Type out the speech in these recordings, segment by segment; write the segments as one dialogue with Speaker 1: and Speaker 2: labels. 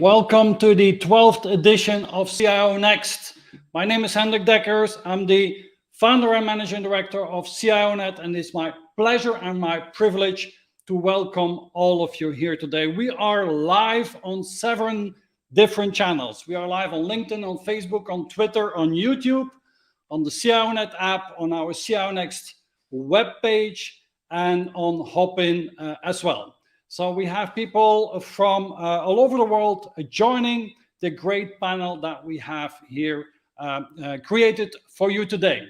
Speaker 1: Welcome to the 12th edition of CIONEXT. My name is Hendrik Dekkers. I'm the founder and managing director of CIONET, and it's my pleasure and my privilege to welcome all of you here today. We are live on 7 different channels. We are live on LinkedIn, on Facebook, on Twitter, on YouTube, on the CIONET app, on our CIONEXT webpage, and on Hopin as well. So we have people from all over the world joining the great panel that we have here created for you today.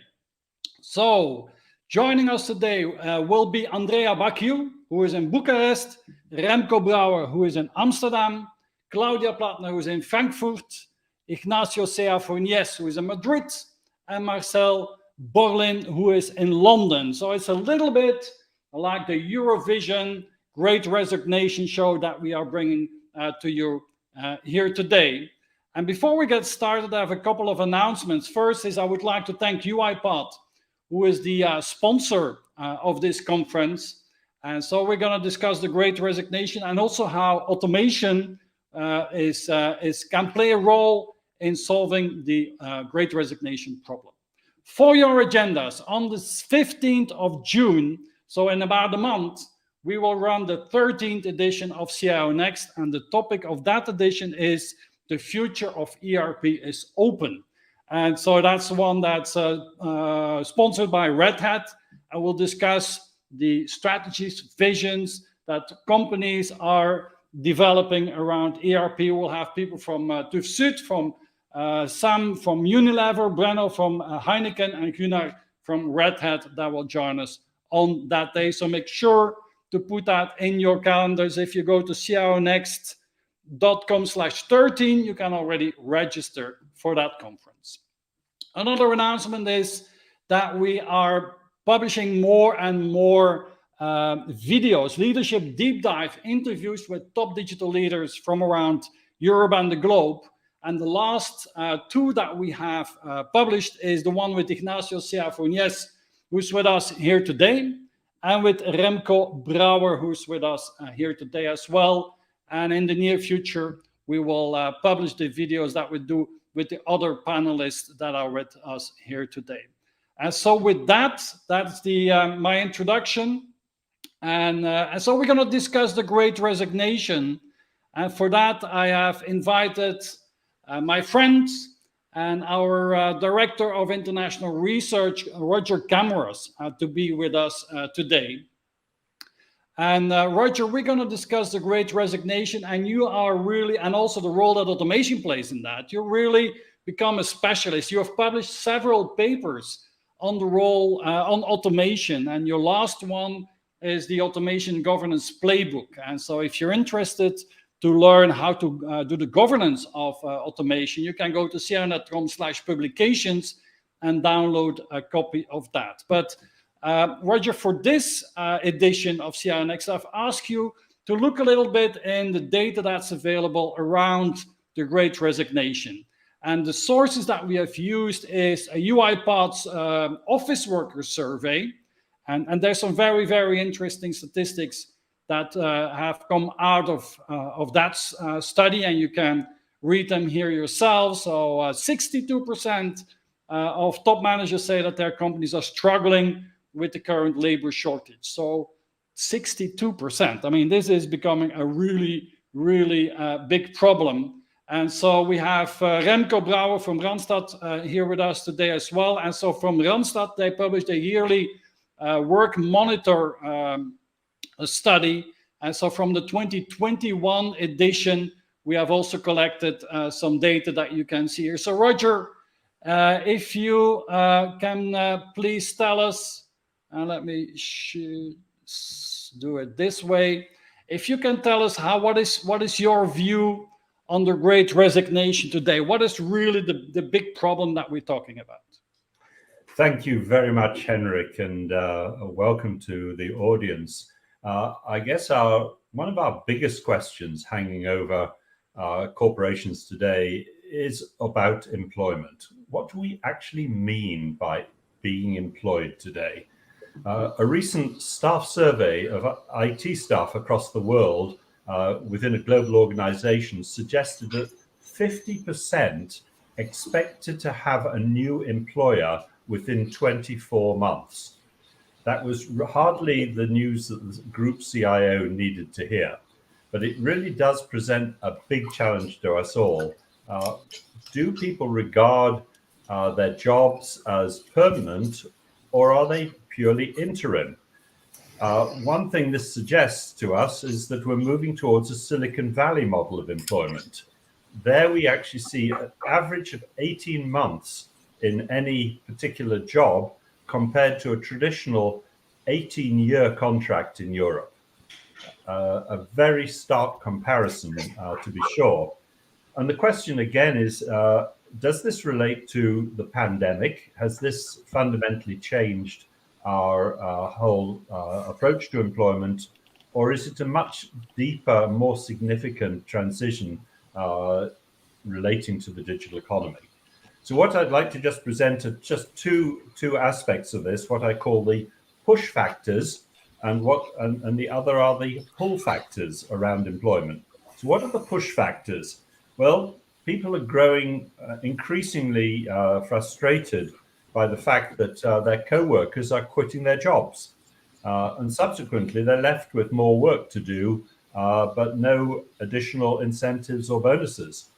Speaker 1: So joining us today will be Andrea Baciu, who is in Bucharest, Remco Brouwer, who is in Amsterdam, Claudia Plattner, who is in Frankfurt, Ignacio Fornies, who is in Madrid, and Marcel Berlin, who is in London. So it's a little bit like the Eurovision Great Resignation show that we are bringing to you here today. And before we get started, I have a couple of announcements. First is I would like to thank UiPath, who is the sponsor of this conference. And so we're going to discuss the Great Resignation and also how automation can play a role in solving the Great Resignation problem. For your agendas, on the 15th of June, so in about a month, we will run the 13th edition of CIONEXT, and the topic of that edition is the future of ERP is open. And so that's one that's sponsored by Red Hat, and we'll discuss the strategies, visions that companies are developing around ERP. We'll have people from TÜV Süd, from Sam from Unilever, Breno from Heineken, and Gunnar from Red Hat that will join us on that day. So make sure to put that in your calendars. If you go to CIONEXT.com/13, you can already register for that conference. Another announcement is that we are publishing more and more videos, leadership deep dive interviews with top digital leaders from around Europe and the globe. And the last 2 that we have published is the one with Ignacio Fornies, who's with us here today, and with Remco Brouwer, who's with us here today as well. And in the near future, we will publish the videos that we do with the other panelists that are with us here today. And so with that, that's my introduction. And so we're going to discuss the Great Resignation. And for that, I have invited my friends and our Director of International Research, Roger Cameras, to be with us today. And Roger, we're going to discuss the Great Resignation, and you are really, and also the role that automation plays in that. You really become a specialist. You have published several papers on the role on automation, and your last one is the Automation Governance Playbook. And so if you're interested to learn how to do the governance of automation, you can go to CIONET.com/publications and download a copy of that. But Roger, for this edition of CIONEXT, I've asked you to look a little bit in the data that's available around the Great Resignation. And the sources that we have used is a UiPath's office worker survey. And there's some very, very interesting statistics that have come out of that study, and you can read them here yourself. So 62% of top managers say that their companies are struggling with the current labor shortage. So 62%. I mean, this is becoming a really, really big problem. And so we have Remco Brouwer from Randstad here with us today as well. And so from Randstad, they published a yearly work monitor a study. And so from the 2021 edition, we have also collected some data that you can see here. So Roger, if you can please tell us, let me do it this way. If you can tell us what is your view on the Great Resignation today? What is really the big problem that we're talking about?
Speaker 2: Thank you very much, Henrik, and welcome to the audience. I guess one of our biggest questions hanging over corporations today is about employment. What do we actually mean by being employed today? A recent staff survey of IT staff across the world within a global organization suggested that 50% expected to have a new employer within 24 months. That was hardly the news that the group CIO needed to hear, but it really does present a big challenge to us all. Do people regard their jobs as permanent, or are they purely interim? One thing this suggests to us is that we're moving towards a Silicon Valley model of employment. There we actually see an average of 18 months in any particular job compared to a traditional 18-year contract in Europe. A very stark comparison, to be sure. And the question again is, does this relate to the pandemic? Has this fundamentally changed our whole approach to employment, or is it a much deeper, more significant transition relating to the digital economy? So what I'd like to just present are just two aspects of this, what I call the push factors, and the other are the pull factors around employment. So what are the push factors? Well, people are growing increasingly frustrated by the fact that their co-workers are quitting their jobs. And subsequently, they're left with more work to do, but no additional incentives or bonuses.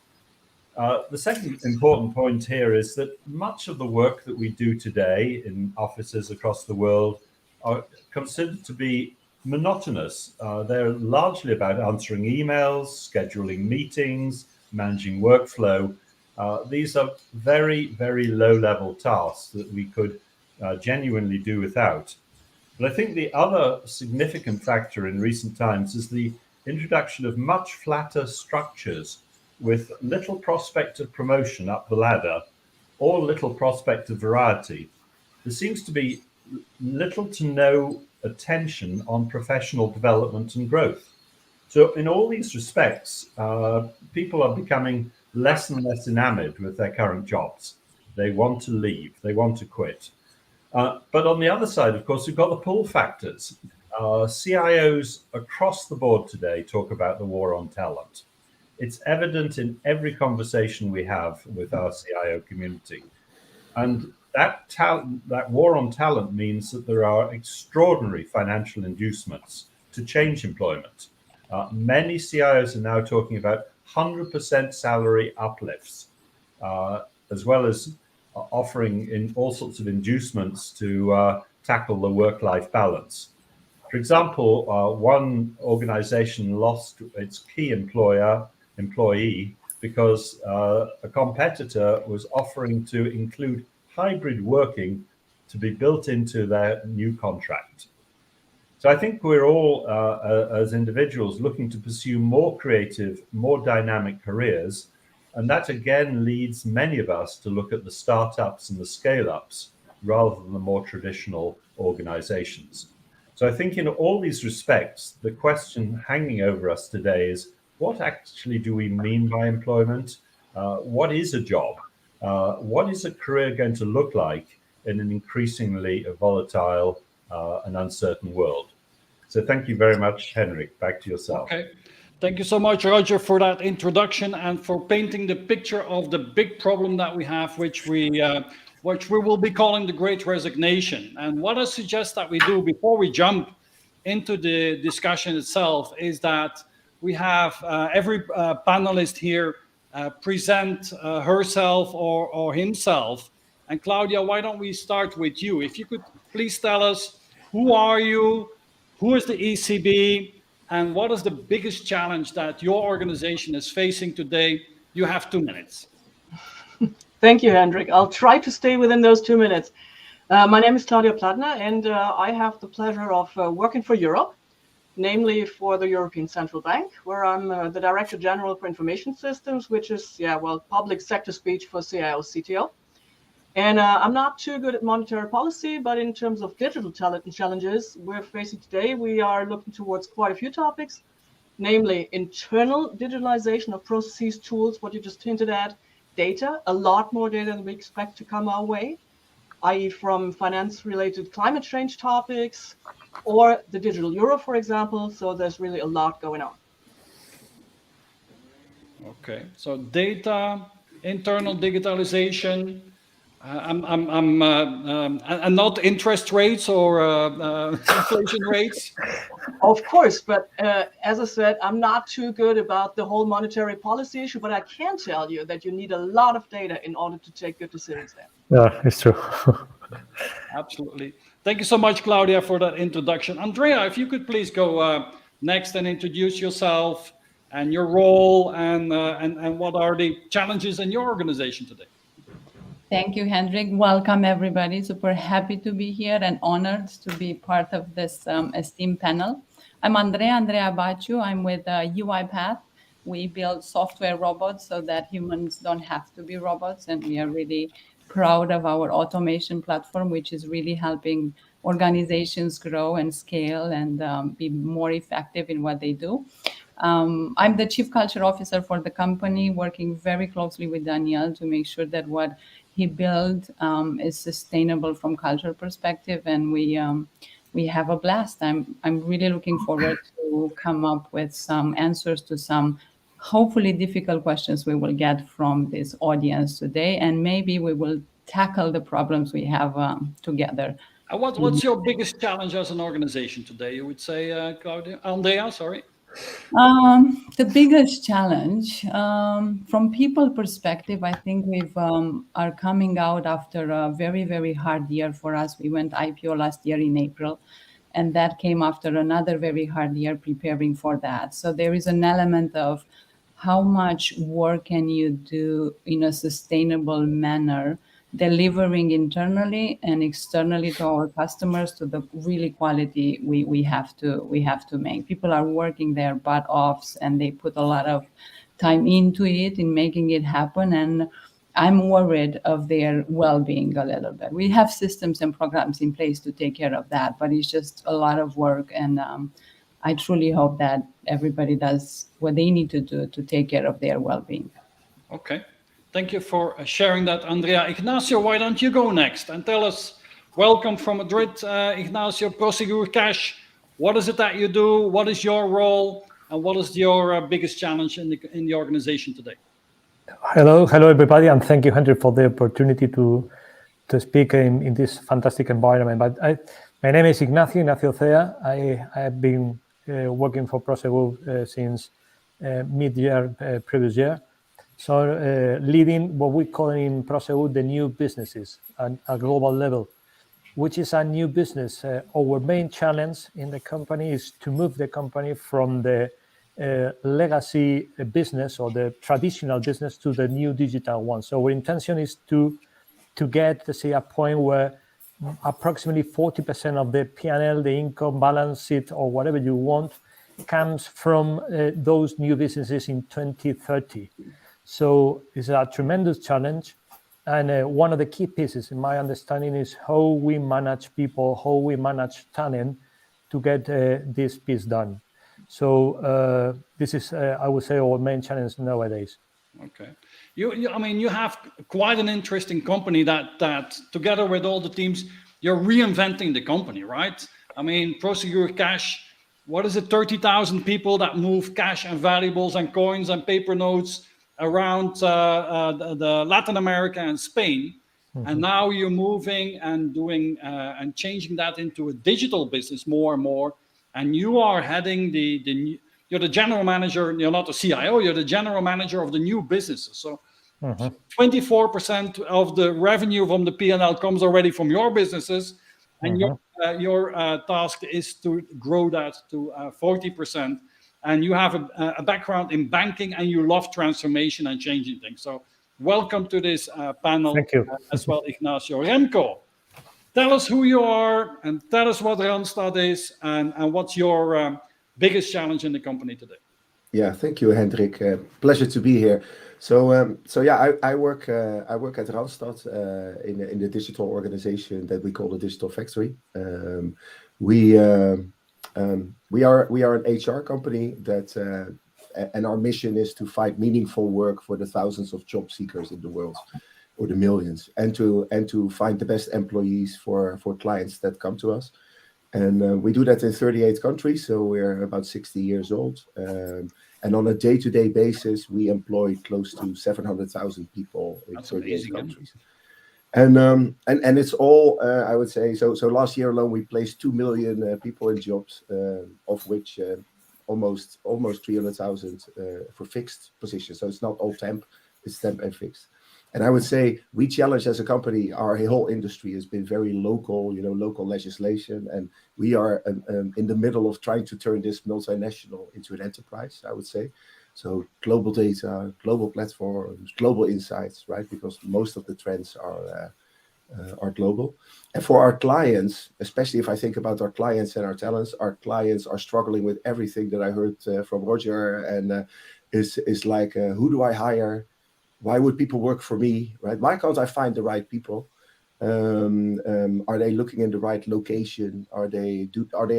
Speaker 2: The second important point here is that much of the work that we do today in offices across the world are considered to be monotonous. They're largely about answering emails, scheduling meetings, managing workflow. These are very, very low-level tasks that we could genuinely do without. But I think the other significant factor in recent times is the introduction of much flatter structures with little prospect of promotion up the ladder or little prospect of variety. There seems to be little to no attention on professional development and growth. So in all these respects, people are becoming less and less enamored with their current jobs. They want to leave, they want to quit. But on the other side, of course, we've got the pull factors. CIOs across the board today talk about the war on talent. It's evident in every conversation we have with our CIO community. And that war on talent means that there are extraordinary financial inducements to change employment. Many CIOs are now talking about 100% salary uplifts, as well as offering in all sorts of inducements to tackle the work-life balance. For example, one organization lost its key employee because a competitor was offering to include hybrid working to be built into their new contract. So I think we're all, as individuals, looking to pursue more creative, more dynamic careers. And that again leads many of us to look at the startups and the scale-ups rather than the more traditional organizations. So I think in all these respects, the question hanging over us today is, what actually do we mean by employment? What is a job? What is a career going to look like in an increasingly volatile and uncertain world? So thank you very much, Henrik. Back to yourself.
Speaker 1: Okay. Thank you so much, Roger, for that introduction and for painting the picture of the big problem that we have, which we will be calling the Great Resignation. And what I suggest that we do before we jump into the discussion itself is that we have every panelist here present herself or himself. And Claudia, why don't we start with you? If you could please tell us, who are you? Who is the ECB? And what is the biggest challenge that your organization is facing today? You have 2 minutes.
Speaker 3: Thank you, Hendrik. I'll try to stay within those 2 minutes. My name is Claudia Pladner, and I have the pleasure of working for Europe, namely for the European Central Bank, where I'm the Director General for Information Systems, which is, public sector speech for CIO, CTO. And I'm not too good at monetary policy, but in terms of digital talent and challenges we're facing today, we are looking towards quite a few topics, namely internal digitalization of processes, tools, what you just hinted at, data, a lot more data than we expect to come our way, i.e. from finance-related climate change topics, or the digital euro, for example. So there's really a lot going on.
Speaker 1: Okay, so data, internal digitalization, and not interest rates or inflation rates.
Speaker 3: Of course, but as I said, I'm not too good about the whole monetary policy issue, but I can tell you that you need a lot of data in order to take good decisions there.
Speaker 4: Yeah, it's true.
Speaker 1: Absolutely. Thank you so much, Claudia, for that introduction. Andrea, if you could please go next and introduce yourself and your role and what are the challenges in your organization today.
Speaker 5: Thank you, Hendrik. Welcome, everybody. Super happy to be here and honored to be part of this esteemed panel. I'm Andrea Baciu. I'm with UiPath. We build software robots so that humans don't have to be robots. And we are really proud of our automation platform, which is really helping organizations grow and scale and be more effective in what they do. I'm the Chief Culture Officer for the company, working very closely with Daniel to make sure that what he built is sustainable from cultural perspective, and we have a blast. I'm really looking forward to come up with some answers to some hopefully difficult questions we will get from this audience today, and maybe we will tackle the problems we have together.
Speaker 1: What's your biggest challenge as an organization today? You would say, Andrea, sorry.
Speaker 5: The biggest challenge, from people perspective, I think we've are coming out after a very, very hard year for us. We went IPO last year in April, and that came after another very hard year preparing for that. So there is an element of how much work can you do in a sustainable manner, delivering internally and externally to our customers to the really quality we have to make. People are working their butt off and they put a lot of time into it in making it happen, and I'm worried of their well-being a little bit. We have systems and programs in place to take care of that, but it's just a lot of work, and I truly hope that everybody does what they need to do to take care of their well-being.
Speaker 1: Okay. Thank you for sharing that, Andrea. Ignacio, why don't you go next and tell us, welcome from Madrid, Ignacio, Prosegur Cash. What is it that you do? What is your role? And what is your biggest challenge in the organization today?
Speaker 4: Hello, everybody, and thank you, Hendrik, for the opportunity to speak in this fantastic environment. But my name is Ignacio Cea. I have been working for Prosegur since mid-year previous year. So leading what we call in Prosegur the new businesses at a global level, which is a new business. Our main challenge in the company is to move the company from the legacy business or the traditional business to the new digital one. So our intention is to get, let's say, a point where approximately 40% of the P&L, the income, balance sheet, or whatever you want, comes from those new businesses in 2030. So it's a tremendous challenge. And one of the key pieces, in my understanding, is how we manage people, how we manage talent to get this piece done. So this is, I would say, our main challenge nowadays.
Speaker 1: Okay. I mean, you have quite an interesting company that together with all the teams, you're reinventing the company, right? I mean, Prosegur Cash, what is it, 30,000 people that move cash and valuables and coins and paper notes around the Latin America and Spain. Mm-hmm. And now you're moving and doing and changing that into a digital business more and more. And you are heading you're the general manager, you're not the CIO, you're the general manager of the new businesses. So 24% of the revenue from the P&L comes already from your businesses. And your task is to grow that to 40%. And you have a background in banking and you love transformation and changing things. So welcome to this panel.
Speaker 4: Thank you.
Speaker 1: As well, Ignacio. Remco, tell us who you are and tell us what Randstad is and what's your biggest challenge in the company today.
Speaker 6: Yeah, thank you, Hendrik. Pleasure to be here. So yeah, I work at Randstad in the digital organization that we call the Digital Factory. We are an HR company that, and our mission is to find meaningful work for the thousands of job seekers in the world, or the millions, and to find the best employees for clients that come to us. And we do that in 38 countries, so we're about 60 years old. And on a day-to-day basis, we employ close to 700,000 people in
Speaker 1: That's
Speaker 6: 38
Speaker 1: amazing,
Speaker 6: countries. And it's all, I would say, so last year alone, we placed 2 million people in jobs, of which almost 300,000 for fixed positions. So it's not all temp, it's temp and fixed. And I would say we challenge as a company, our whole industry has been very local, local legislation. And we are in the middle of trying to turn this multinational into an enterprise, I would say. So global data, global platforms, global insights, right? Because most of the trends are global. And for our clients, especially if I think about our clients and our talents, our clients are struggling with everything that I heard from Roger, and is like, who do I hire? Why would people work for me, right? Why can't I find the right people? Are they looking in the right location? Are they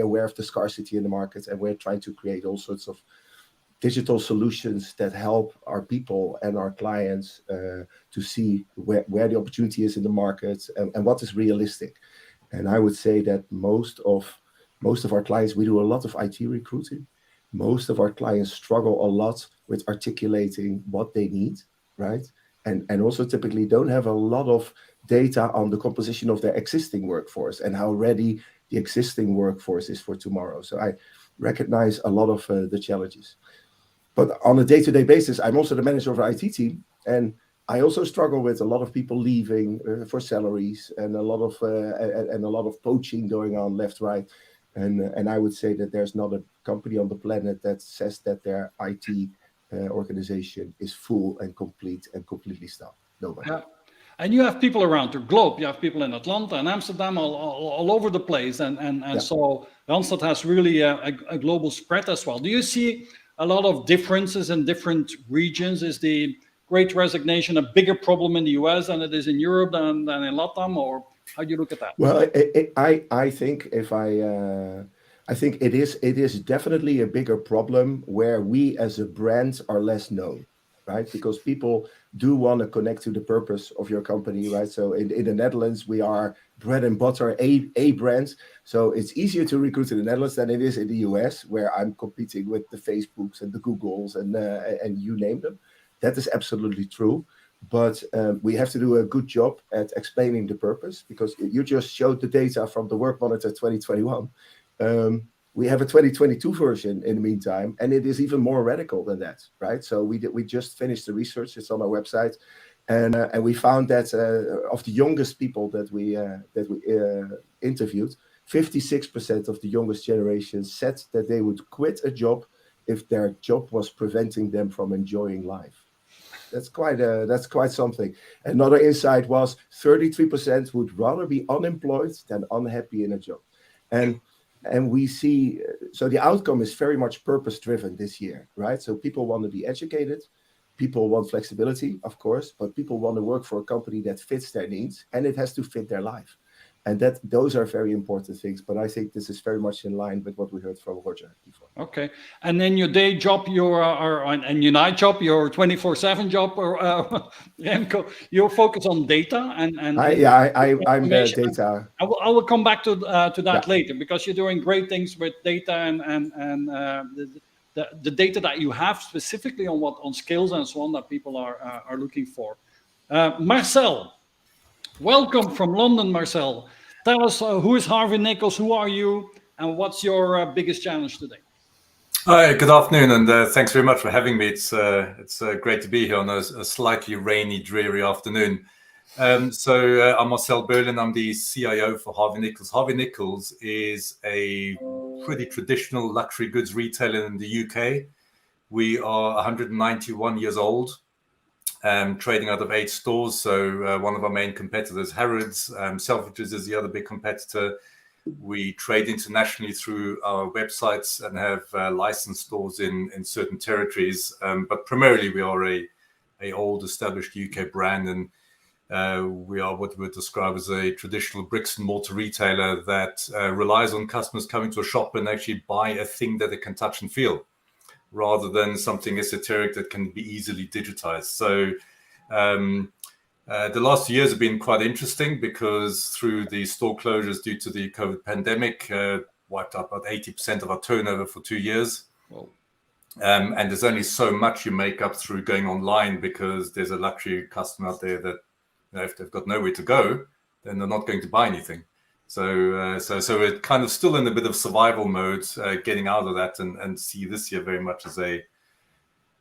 Speaker 6: aware of the scarcity in the market? And we're trying to create all sorts of digital solutions that help our people and our clients to see where the opportunity is in the market and what is realistic. And I would say that most of our clients, we do a lot of IT recruiting. Most of our clients struggle a lot with articulating what they need, right? And also typically don't have a lot of data on the composition of their existing workforce and how ready the existing workforce is for tomorrow. So I recognize a lot of the challenges. But on a day-to-day basis, I'm also the manager of our IT team, and I also struggle with a lot of people leaving for salaries and a lot of poaching going on left, right, and I would say that there's not a company on the planet that says that their IT organization is full and complete and completely staffed. Nobody.
Speaker 1: Yeah. And you have people around the globe. You have people in Atlanta and Amsterdam, all over the place, and so Randstad has really a global spread as well. Do you see a lot of differences in different regions? Is the Great Resignation a bigger problem in the US than it is in Europe than in LATAM, or how do you look at that?
Speaker 6: Well, I think I think it is definitely a bigger problem where we as a brand are less known, right? Because people do want to connect to the purpose of your company, right? So in the Netherlands, we are bread and butter, a brand. So it's easier to recruit in the Netherlands than it is in the US, where I'm competing with the Facebooks and the Googles and you name them. That is absolutely true. But we have to do a good job at explaining the purpose, because you just showed the data from the Work Monitor 2021. We have a 2022 version in the meantime, and it is even more radical than that, right? So we just finished the research. It's on our website, and we found that of the youngest people that we interviewed, 56% of the youngest generation said that they would quit a job if their job was preventing them from enjoying life. That's quite something. Another insight was 33% would rather be unemployed than unhappy in a job, and we see, so the outcome is very much purpose driven this year, right? So people want to be educated, people want flexibility, of course, but people want to work for a company that fits their needs, and it has to fit their life. And those are very important things. But I think this is very much in line with what we heard from Roger before.
Speaker 1: Okay. And then your day job, and your night job, your 24/7 job, or Remco, you're focused on data and
Speaker 6: I'm the data.
Speaker 1: I will come back to that later, because you're doing great things with data and the data that you have specifically on skills and so on that people are looking for. Marcel. Welcome from London, Marcel. Tell us, who is Harvey Nichols? Who are you? And what's your biggest challenge today?
Speaker 7: Hi, good afternoon, and thanks very much for having me. It's great to be here on a slightly rainy, dreary afternoon. So I'm Marcel Berlin. I'm the CIO for Harvey Nichols. Harvey Nichols is a pretty traditional luxury goods retailer in the UK. We are 191 years old. Trading out of 8 stores. So one of our main competitors, Harrods, Selfridges is the other big competitor. We trade internationally through our websites and have licensed stores in certain territories. But primarily we are a old established UK brand, and we are what we would describe as a traditional bricks and mortar retailer that relies on customers coming to a shop and actually buy a thing that they can touch and feel, rather than something esoteric that can be easily digitized. So the last years have been quite interesting, because through the store closures due to the COVID pandemic, wiped out about 80% of our turnover for 2 years.
Speaker 1: Whoa.
Speaker 7: And there's only so much you make up through going online, because there's a luxury customer out there that, if they've got nowhere to go, then they're not going to buy anything. So we're kind of still in a bit of survival mode, getting out of that, and see this year very much as a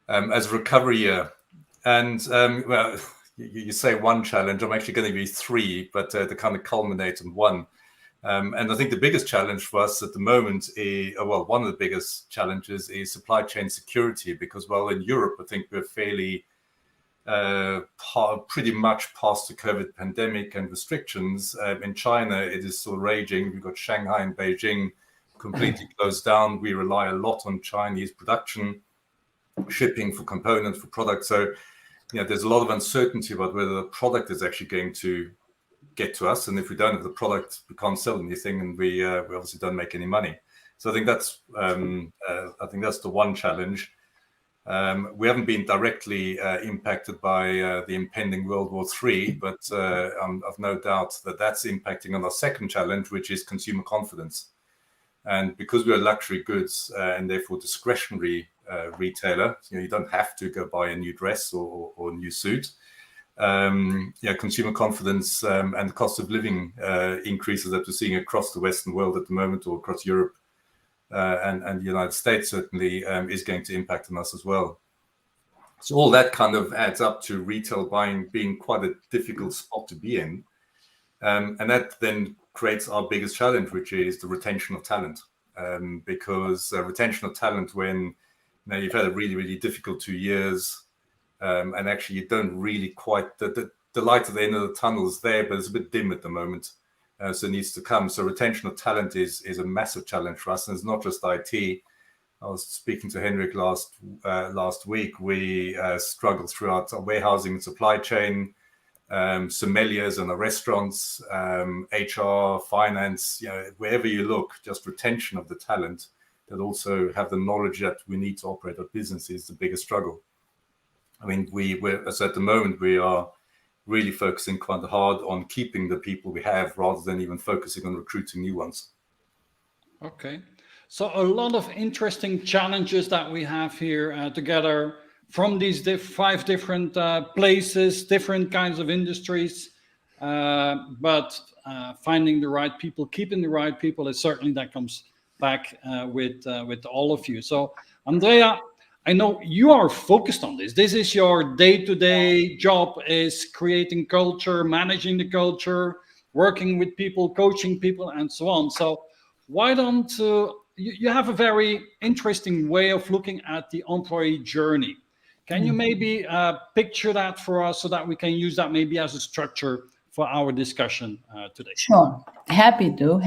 Speaker 7: recovery year. And well, you say one challenge, I'm actually going to be three, but to kind of culminate in one. And I think the biggest challenge for us at the moment one of the biggest challenges is supply chain security, because, well, in Europe, I think we're fairly pretty much past the COVID pandemic and restrictions. In China, it is still raging. We've got Shanghai and Beijing completely closed down. We rely a lot on Chinese production, shipping for components, for products. So, there's a lot of uncertainty about whether the product is actually going to get to us, and if we don't have the product, we can't sell anything, and we obviously don't make any money. So I think that's the one challenge. We haven't been directly impacted by the impending World War III, but I've no doubt that that's impacting on our second challenge, which is consumer confidence. And because we're luxury goods and therefore discretionary retailer, you don't have to go buy a new dress or a new suit. Consumer confidence and the cost of living increases that we're seeing across the Western world at the moment, or across Europe and the United States certainly, is going to impact on us as well. So all that kind of adds up to retail buying being quite a difficult spot to be in. And that then creates our biggest challenge, which is the retention of talent. Because retention of talent, when you've had a really, really difficult 2 years, and actually you don't really quite, the light at the end of the tunnel is there, but it's a bit dim at the moment. So it needs to come. So retention of talent is a massive challenge for us. And it's not just IT. I was speaking to Henrik last week. We struggle throughout our warehousing and supply chain, sommeliers in the restaurants, HR, finance, wherever you look, just retention of the talent that also have the knowledge that we need to operate our business is the biggest struggle. I mean, so at the moment, we are really focusing quite hard on keeping the people we have, rather than even focusing on recruiting new ones.
Speaker 1: Okay. So a lot of interesting challenges that we have here together from these 5 different places, different kinds of industries, but finding the right people, keeping the right people, is certainly that comes back with all of you. So Andrea, I know you are focused on this. This is your day-to-day job, is creating culture, managing the culture, working with people, coaching people, and so on. So why don't you have a very interesting way of looking at the employee journey. Can you maybe picture that for us so that we can use that maybe as a structure for our discussion today?
Speaker 5: Sure. Happy to.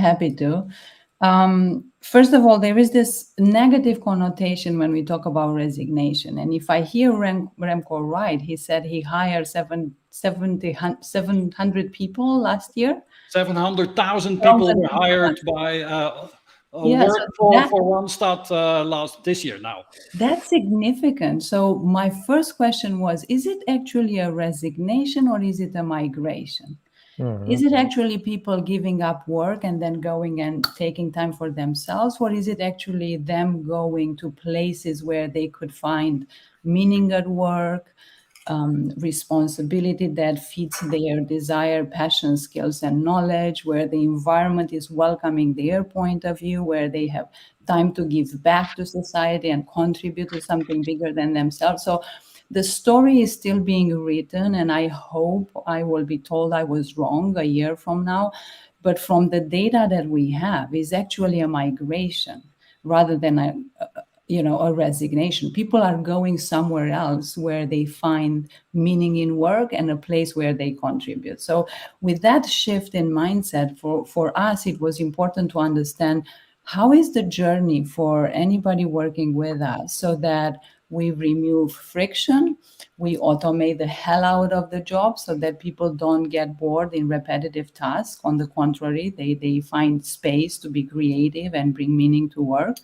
Speaker 5: First of all, there is this negative connotation when we talk about resignation. And if I hear Remco right, he said he hired 700 people last year.
Speaker 1: 700,000 people were hired by for Randstad this year now.
Speaker 5: That's significant. So my first question was, is it actually a resignation or is it a migration? Mm-hmm. Is it actually people giving up work and then going and taking time for themselves? Or is it actually them going to places where they could find meaning at work, responsibility that fits their desire, passion, skills, and knowledge, where the environment is welcoming their point of view, where they have time to give back to society and contribute to something bigger than themselves? So the story is still being written, and I hope I will be told I was wrong a year from now. But from the data that we have, is actually a migration rather than a resignation. People are going somewhere else where they find meaning in work and a place where they contribute. So with that shift in mindset, for us, it was important to understand how is the journey for anybody working with us, so that we remove friction, we automate the hell out of the job so that people don't get bored in repetitive tasks. On the contrary, they find space to be creative and bring meaning to work.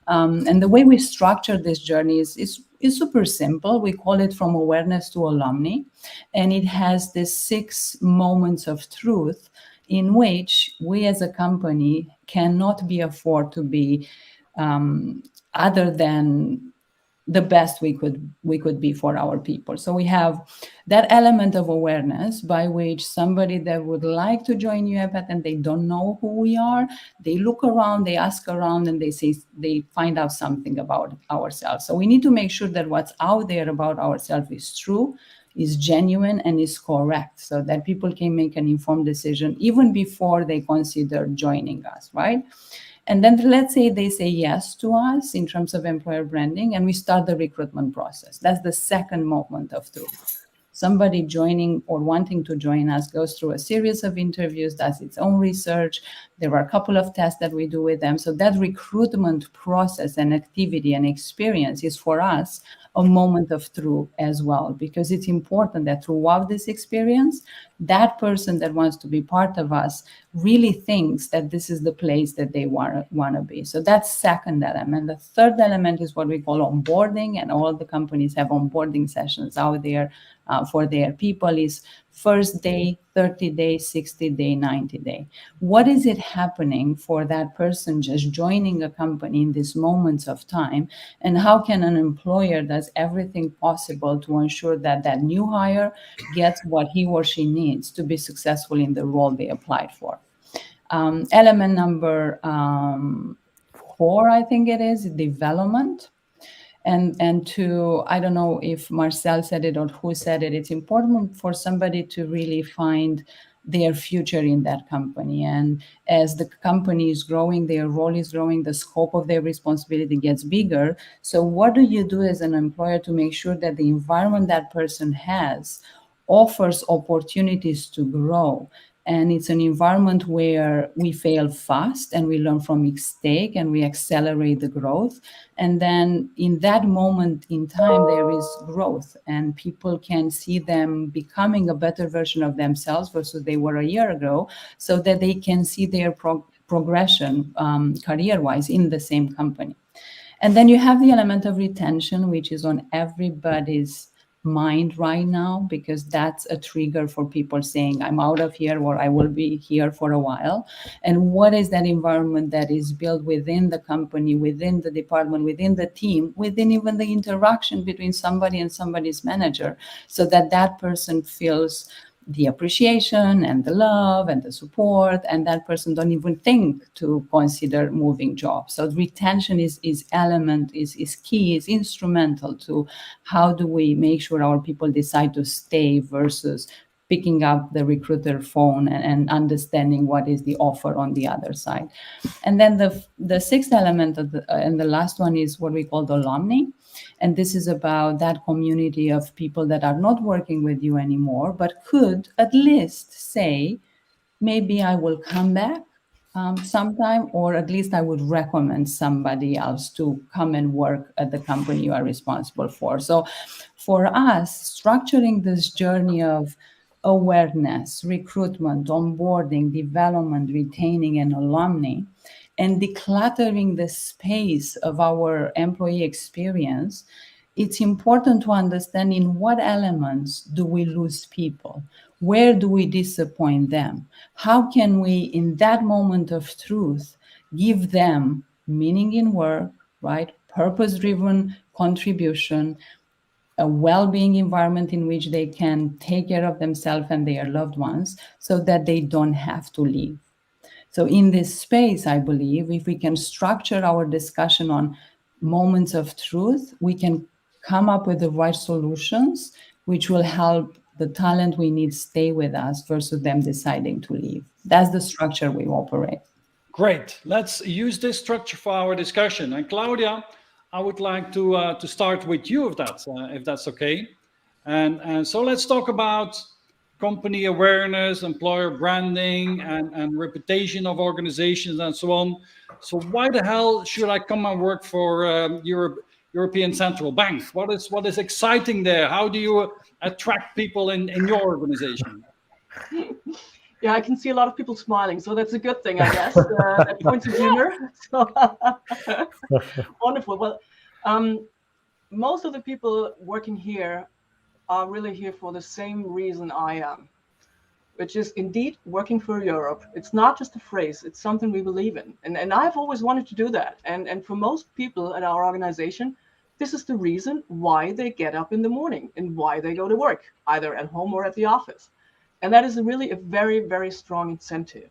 Speaker 5: And the way we structure this journey is super simple. We call it From Awareness to Alumni. And it has these 6 moments of truth in which we as a company cannot be afford to be other than the best we could be for our people. So we have that element of awareness by which somebody that would like to join UiPath and they don't know who we are, they look around, they ask around, and they find out something about ourselves. So we need to make sure that what's out there about ourselves is true, is genuine, and is correct, so that people can make an informed decision even before they consider joining us, right? And then let's say they say yes to us in terms of employer branding, and we start the recruitment process. That's the second moment of truth. Somebody joining or wanting to join us goes through a series of interviews, does its own research. There are a couple of tests that we do with them. So that recruitment process and activity and experience is for us a moment of truth as well, because it's important that throughout this experience, that person that wants to be part of us really thinks that this is the place that they want to be. So that's second element. The third element is what we call onboarding, and all the companies have onboarding sessions out there for their people. Is first day, 30 day, 60 day, 90 day. What is it happening for that person just joining a company in these moments of time? And how can an employer does everything possible to ensure that that new hire gets what he or she needs to be successful in the role they applied for? Element number 4, I think it is, development. And to, I don't know if Marcel said it or who said it, it's important for somebody to really find their future in that company. And as the company is growing, their role is growing, the scope of their responsibility gets bigger. So what do you do as an employer to make sure that the environment that person has offers opportunities to grow? And it's an environment where we fail fast and we learn from mistake and we accelerate the growth. And then in that moment in time, there is growth and people can see them becoming a better version of themselves versus they were a year ago, so that they can see their progression career-wise in the same company. And then you have the element of retention, which is on everybody's mind right now, because that's a trigger for people saying, I'm out of here, or I will be here for a while. And what is that environment that is built within the company, within the department, within the team, within even the interaction between somebody and somebody's manager, so that that person feels the appreciation and the love and the support, and that person don't even think to consider moving jobs. So retention is key, is instrumental to how do we make sure our people decide to stay versus picking up the recruiter phone and understanding what is the offer on the other side. And then the sixth element of and the last one is what we call the alumni. And this is about that community of people that are not working with you anymore, but could at least say, maybe I will come back sometime, or at least I would recommend somebody else to come and work at the company you are responsible for. So for us, structuring this journey of awareness, recruitment, onboarding, development, retaining, and alumni, and decluttering the space of our employee experience, it's important to understand in what elements do we lose people? Where do we disappoint them? How can we, in that moment of truth, give them meaning in work, right? Purpose-driven contribution, a well-being environment in which they can take care of themselves and their loved ones, so that they don't have to leave. So in this space, I believe, if we can structure our discussion on moments of truth, we can come up with the right solutions, which will help the talent we need stay with us versus them deciding to leave. That's the structure we operate.
Speaker 1: Great. Let's use this structure for our discussion. And Claudia, I would like to start with you, if that's okay. And so let's talk about company awareness, employer branding, and reputation of organizations, and so on. So why the hell should I come and work for European Central Bank? What is exciting there? How do you attract people in your organization?
Speaker 3: Yeah, I can see a lot of people smiling, so that's a good thing, I guess. That points of humor. So, wonderful. Well, most of the people working here are really here for the same reason I am, which is indeed working for Europe. It's not just a phrase, it's something we believe in. And I've always wanted to do that. And for most people in our organization, this is the reason why they get up in the morning and why they go to work, either at home or at the office. And that is really a very, very strong incentive.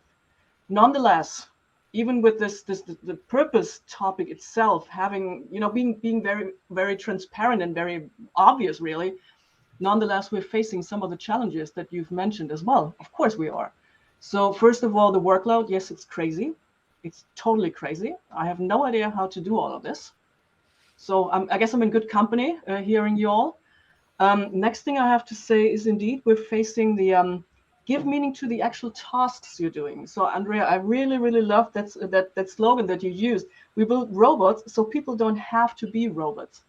Speaker 3: Nonetheless, even with the purpose topic itself, having, being very, very transparent and very obvious, really, nonetheless, we're facing some of the challenges that you've mentioned as well. Of course we are. So first of all, the workload, yes, it's crazy. It's totally crazy. I have no idea how to do all of this. So I guess I'm in good company hearing you all. Next thing I have to say is indeed we're facing the give meaning to the actual tasks you're doing. So Andrea, I really, really love that slogan that you used. We build robots so people don't have to be robots.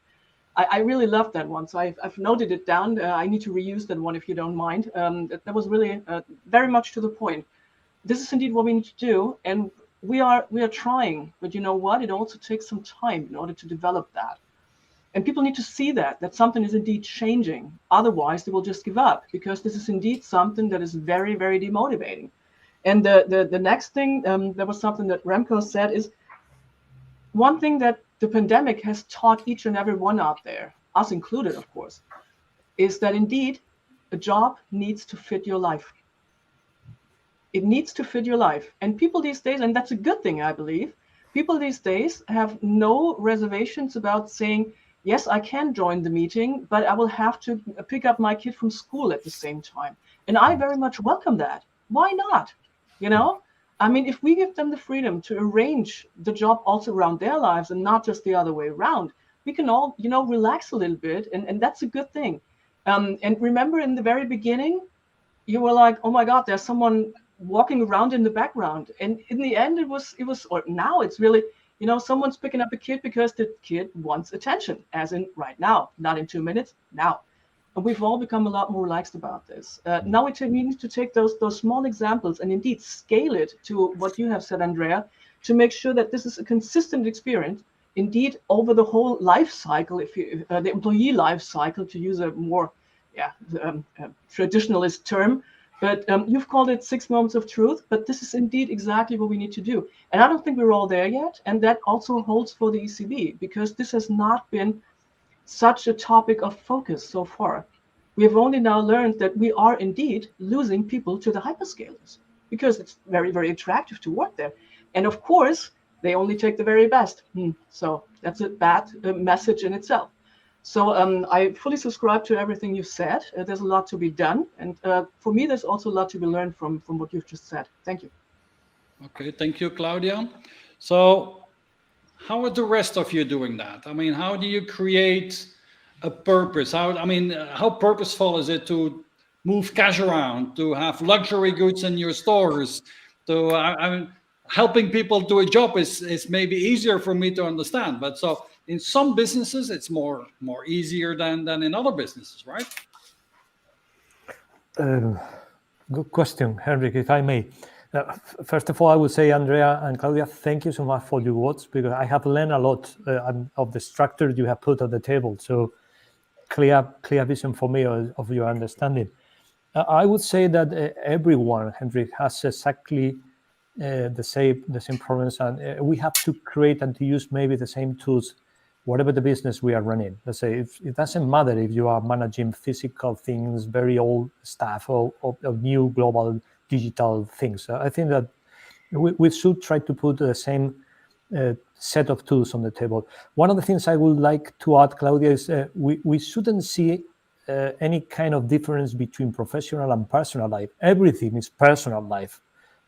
Speaker 3: I really love that one. So I've noted it down. I need to reuse that one if you don't mind. That was really very much to the point. This is indeed what we need to do. And we are trying, but you know what? It also takes some time in order to develop that. And people need to see that something is indeed changing. Otherwise, they will just give up, because this is indeed something that is very, very demotivating. And the next thing, there was something that Remco said, is one thing that the pandemic has taught each and every one out there, us included, of course, is that indeed a job needs to fit your life. It needs to fit your life. And people these days, and that's a good thing, I believe, people these days have no reservations about saying, yes, I can join the meeting, but I will have to pick up my kid from school at the same time. And I very much welcome that. Why not? I mean, if we give them the freedom to arrange the job also around their lives and not just the other way around, we can all, relax a little bit. And that's a good thing. And remember, in the very beginning, you were like, oh my God, there's someone walking around in the background. And in the end, it was, or now it's really, someone's picking up a kid because the kid wants attention, as in right now, not in 2 minutes, now. And we've all become a lot more relaxed about this. Now we need to take those small examples and indeed scale it to what you have said, Andrea, to make sure that this is a consistent experience, indeed, over the whole life cycle, the employee life cycle, to use a more traditionalist term. But you've called it 6 moments of truth, but this is indeed exactly what we need to do. And I don't think we're all there yet. And that also holds for the ECB, because this has not been such a topic of focus so far. We have only now learned that we are indeed losing people to the hyperscalers, because it's very, very attractive to work there. And of course, they only take the very best. So that's a bad message in itself. So I fully subscribe to everything you've said. There's a lot to be done. And for me, there's also a lot to be learned from what you've just said. Thank you. Okay, thank you, Claudia. So how are the rest of you doing that? I mean, how do you create a purpose? How purposeful is it to move cash around, to have luxury goods in your stores? Helping people do a job is maybe easier for me to understand. But so in some businesses, it's more easier than in other businesses, right?
Speaker 4: Good question, Henrik, if I may. First of all, I would say, Andrea and Claudia, thank you so much for your words, because I have learned a lot of the structure you have put on the table. So clear vision for me of your understanding. I would say that everyone, Henrik, has exactly the same problems, and we have to create and to use maybe the same tools, whatever the business we are running. Let's say it doesn't matter if you are managing physical things, very old stuff, or new global digital things. I think that we should try to put the same set of tools on the table. One of the things I would like to add, Claudia, is we shouldn't see any kind of difference between professional and personal life. Everything is personal life,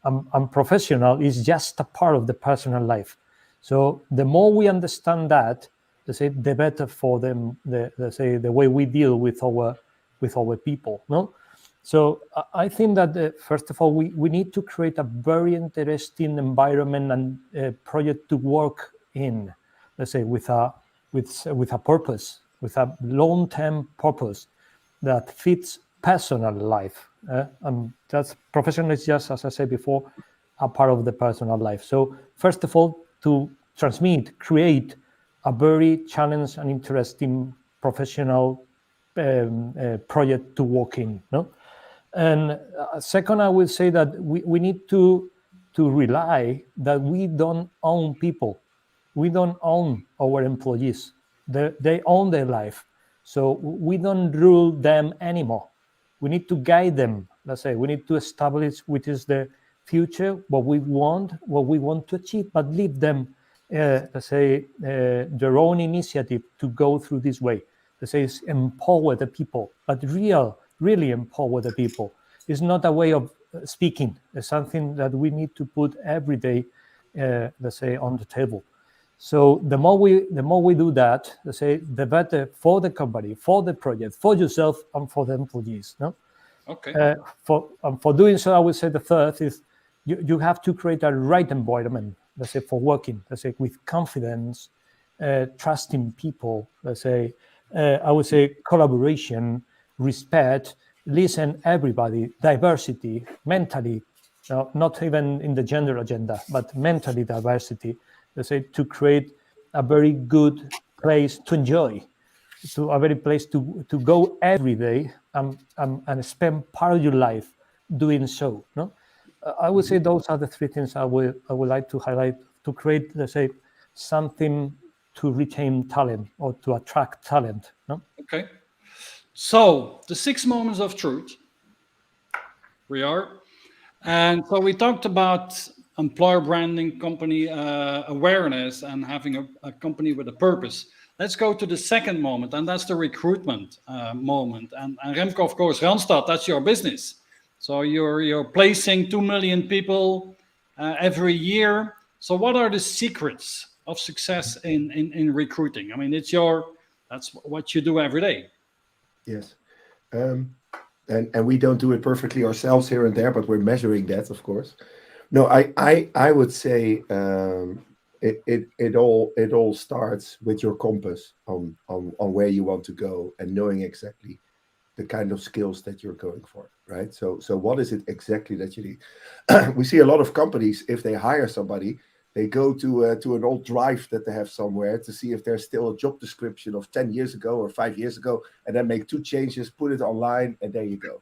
Speaker 4: and professional is just a part of the personal life. So the more we understand that, the better for them. The way we deal with our people. No. So I think that first of all, we need to create a very interesting environment and project to work in, let's say, with a purpose, with a long-term purpose that fits personal life. That's professional is just, as I said before, a part of the personal life. So first of all, to create a very challenging and interesting professional project to work in. No. And second, I will say that we need to rely that we don't own people. We don't own our employees. They own their life. So we don't rule them anymore. We need to guide them. Let's say we need to establish which is the future, what we want to achieve, but leave them, let's say, their own initiative to go through this way. Let's say empower the people, but really empower the people. It's not a way of speaking. It's something that we need to put every day, let's say, on the table. So the more we do that, let's say, the better for the company, for the project, for yourself, and for the employees. No.
Speaker 1: Okay.
Speaker 4: For doing so, I would say the third is you have to create a right environment, let's say, for working, let's say, with confidence, trusting people, let's say, I would say collaboration, respect, listen everybody, diversity, mentally, not even in the gender agenda, but mentally diversity, let's say, to create a very good place to enjoy, to a very place to go every day and spend part of your life doing so. No, I would say those are the three things I would like to highlight to create, let's say, something to retain talent or to attract talent. No.
Speaker 1: Okay. So the 6 moments of truth. We are, and so we talked about employer branding, company awareness, and having a company with a purpose. Let's go to the second moment, and that's the recruitment moment. And Remco, of course, Randstad, that's your business. So you're placing 2 million people every year. So what are the secrets of success in recruiting? I mean, that's what you do every day.
Speaker 6: Yes. And we don't do it perfectly ourselves here and there, but we're measuring that, of course. No, I would say it all starts with your compass on where you want to go and knowing exactly the kind of skills that you're going for, right? So what is it exactly that you need? We see a lot of companies, if they hire somebody, they go to an old drive that they have somewhere to see if there's still a job description of 10 years ago or 5 years ago, and then make 2 changes, put it online, and there you go.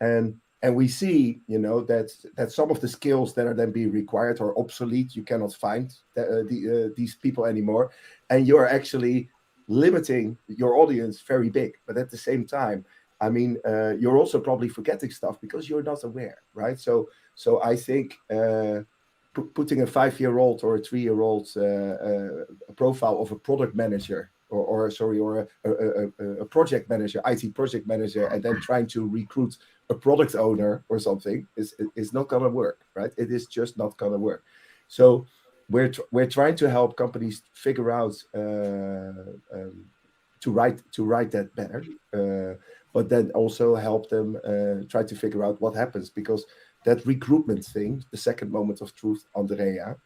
Speaker 6: And we see, that some of the skills that are then being required are obsolete. You cannot find these people anymore, and you're actually limiting your audience very big. But at the same time, I mean, you're also probably forgetting stuff because you're not aware, right? So I think putting a 5-year-old or a 3-year-old profile of a product manager or a project manager, IT project manager, and then trying to recruit a product owner or something is not going to work, right? It is just not going to work. So we're trying to help companies figure out to write that better, but then also help them try to figure out what happens, because that recruitment thing, the second moment of truth, Andrea,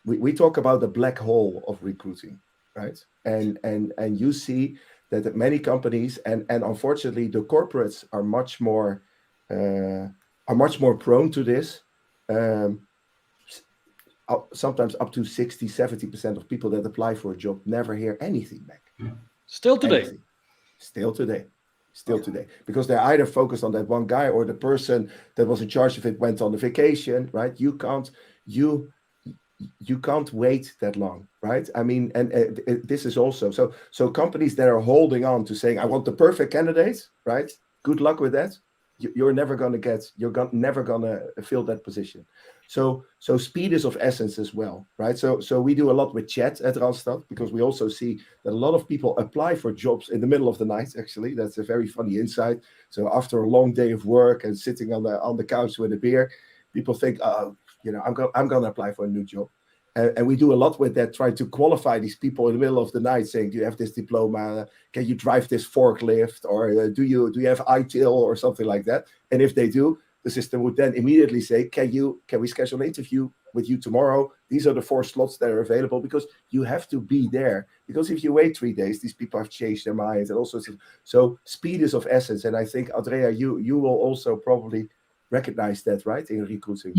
Speaker 6: we talk about the black hole of recruiting, right? And you see that many companies and unfortunately the corporates are much more prone to this. Sometimes up to 60-70% of people that apply for a job never hear anything back.
Speaker 1: Still today.
Speaker 6: Anything. Still today, because they're either focused on that one guy or the person that was in charge of it went on a vacation, right? You can't wait that long, right? I mean, and this is also so companies that are holding on to saying, I want the perfect candidate, right? Good luck with that. You're never going to fill that position. So speed is of essence as well, right? So we do a lot with chat at Randstad, because we also see that a lot of people apply for jobs in the middle of the night. Actually, that's a very funny insight. So after a long day of work and sitting on the couch with a beer, people think, I'm going to apply for a new job. And we do a lot with that, trying to qualify these people in the middle of the night, saying, do you have this diploma? Can you drive this forklift? Or do you have ITIL or something like that? And if they do, the system would then immediately say, can we schedule an interview with you tomorrow? These are the 4 slots that are available, because you have to be there. Because if you wait 3 days, these people have changed their minds and all sorts of. So speed is of essence. And I think, Andrea, you will also probably recognize that, right, in recruiting.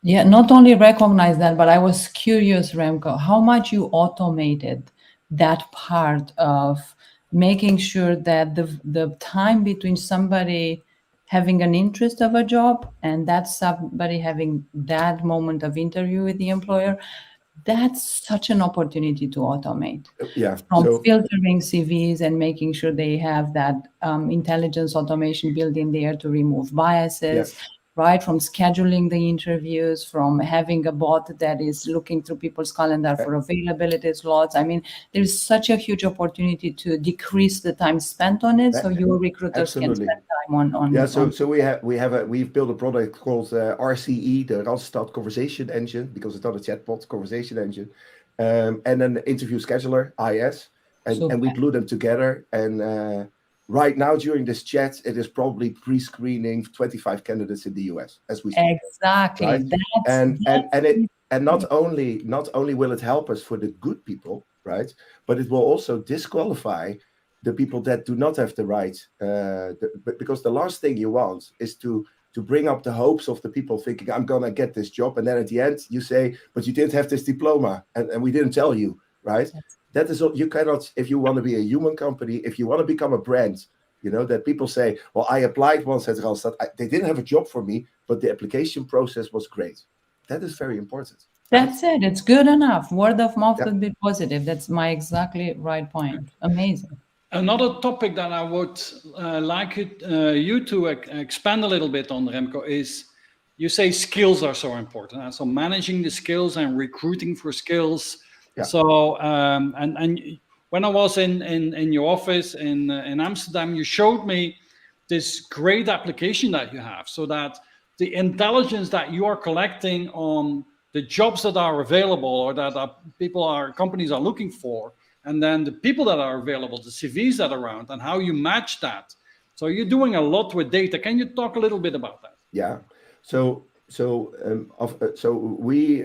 Speaker 5: Yeah, not only recognize that, but I was curious, Remco, how much you automated that part of making sure that the time between somebody having an interest of a job and that somebody having that moment of interview with the employer That's such an opportunity to automate.
Speaker 6: Yeah.
Speaker 5: From filtering CVs and making sure they have that intelligence automation built in there to remove biases, right? From scheduling the interviews, from having a bot that is looking through people's calendar for availability slots. I mean, there's such a huge opportunity to decrease the time spent on it, so your recruiters can spend time on.
Speaker 6: Yeah. So we've built a product called RCE, the Randstad Conversation Engine, because it's not a chatbot, conversation engine, and an interview scheduler, IS, and we glue them together. And right now, during this chat, it is probably pre-screening 25 candidates in the US as we speak.
Speaker 5: Exactly.
Speaker 6: Right? And not only will it help us for the good people, right? But it will also disqualify the people that do not have the right. Because the last thing you want is to bring up the hopes of the people thinking, I'm gonna get this job, and then at the end you say, but you didn't have this diploma, and we didn't tell you, right? That is all. You cannot, if you want to be a human company, if you want to become a brand, you know, that people say, well, I applied once at Randstad, they didn't have a job for me, but the application process was great. That is very important.
Speaker 5: That's it. It's good enough. Word of mouth would be positive. That's my exactly right point. Amazing.
Speaker 1: Another topic that I would like you to expand a little bit on, Remco, is you say skills are so important. And so managing the skills and recruiting for skills. Yeah. So, and when I was in your office in Amsterdam, you showed me this great application that you have, so that the intelligence that you are collecting on the jobs that are available or that companies are looking for, and then the people that are available, the CVs that are around, and how you match that. So you're doing a lot with data. Can you talk a little bit about that?
Speaker 6: Yeah. So we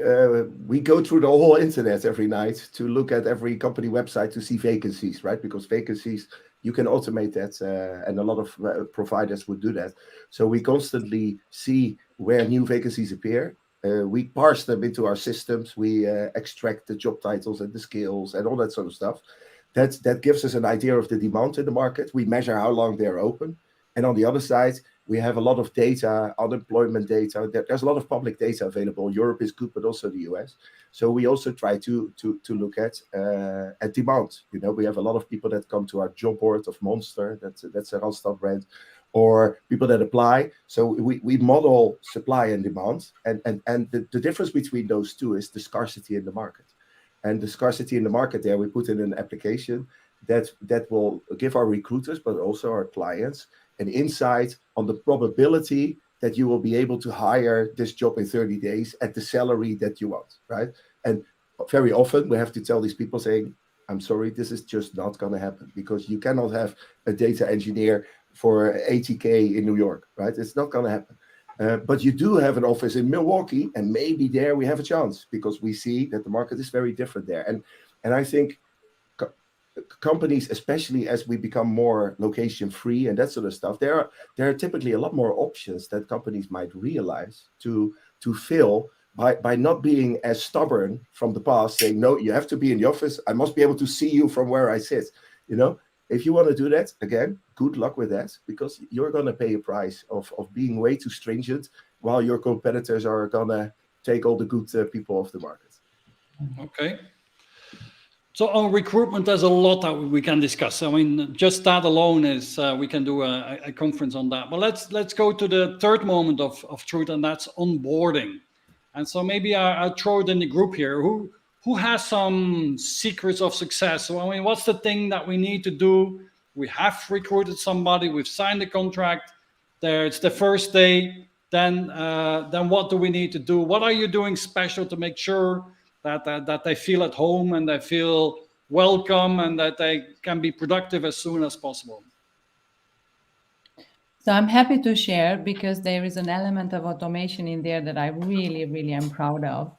Speaker 6: go through the whole internet every night to look at every company website to see vacancies, right? Because vacancies, you can automate that, and a lot of providers would do that. So we constantly see where new vacancies appear. We parse them into our systems. We extract the job titles and the skills and all that sort of stuff. That gives us an idea of the demand in the market. We measure how long they're open. And on the other side, we have a lot of data, unemployment data. There's a lot of public data available. Europe is good, but also the US. So we also try to look at demand. You know, we have a lot of people that come to our job board of Monster. That's a Randstad brand. Or people that apply. So we model supply and demand. And the difference between those two is the scarcity in the market. And the scarcity in the market there, we put in an application that will give our recruiters, but also our clients, an insight on the probability that you will be able to hire this job in 30 days at the salary that you want, right? And very often we have to tell these people saying, I'm sorry, this is just not going to happen, because you cannot have a data engineer for 80K in New York, right? It's not going to happen. But you do have an office in Milwaukee, and maybe there we have a chance, because we see that the market is very different there. And I think companies, especially as we become more location free and that sort of stuff, there are typically a lot more options that companies might realize to fill by not being as stubborn from the past, saying, no, you have to be in the office. I must be able to see you from where I sit. You know, if you want to do that, again, good luck with that, because you're going to pay a price of being way too stringent while your competitors are going to take all the good people off the market.
Speaker 1: Okay. So on recruitment, there's a lot that we can discuss. I mean, just that alone is, we can do a conference on that. But let's go to the third moment of truth, and that's onboarding. And so maybe I'll throw it in the group here. Who has some secrets of success? So, I mean, what's the thing that we need to do? We have recruited somebody, we've signed the contract, it's the first day, then what do we need to do? What are you doing special to make sure that they feel at home and they feel welcome and that they can be productive as soon as possible?
Speaker 5: So I'm happy to share, because there is an element of automation in there that I really, really am proud of.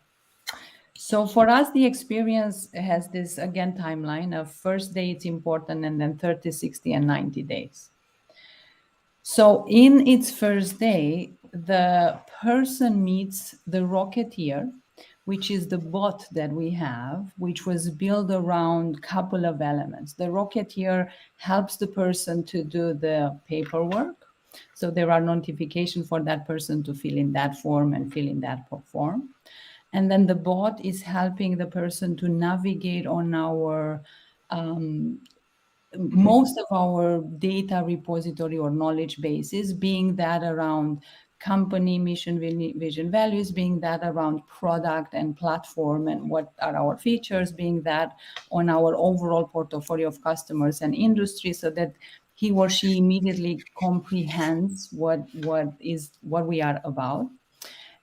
Speaker 5: So for us, the experience has this, again, timeline of first day, it's important, and then 30, 60, and 90 days. So in its first day, the person meets the Rocketeer, which is the bot that we have, which was built around a couple of elements. The Rocketeer helps the person to do the paperwork. So there are notifications for that person to fill in that form and fill in that form. And then the bot is helping the person to navigate on our most of our data repository or knowledge bases, being that around company mission, vision, values, being that around product and platform and what are our features, being that on our overall portfolio of customers and industry, so that he or she immediately comprehends what we are about.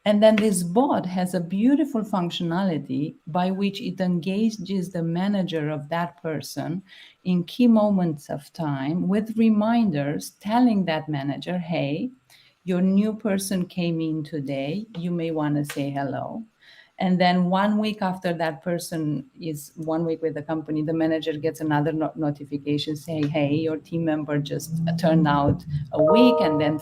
Speaker 5: And then this bot has a beautiful functionality by which it engages the manager of that person in key moments of time with reminders telling that manager, hey, your new person came in today, you may want to say hello. And then 1 week after that person is 1 week with the company, the manager gets another notification saying, hey, your team member just turned out a week, and then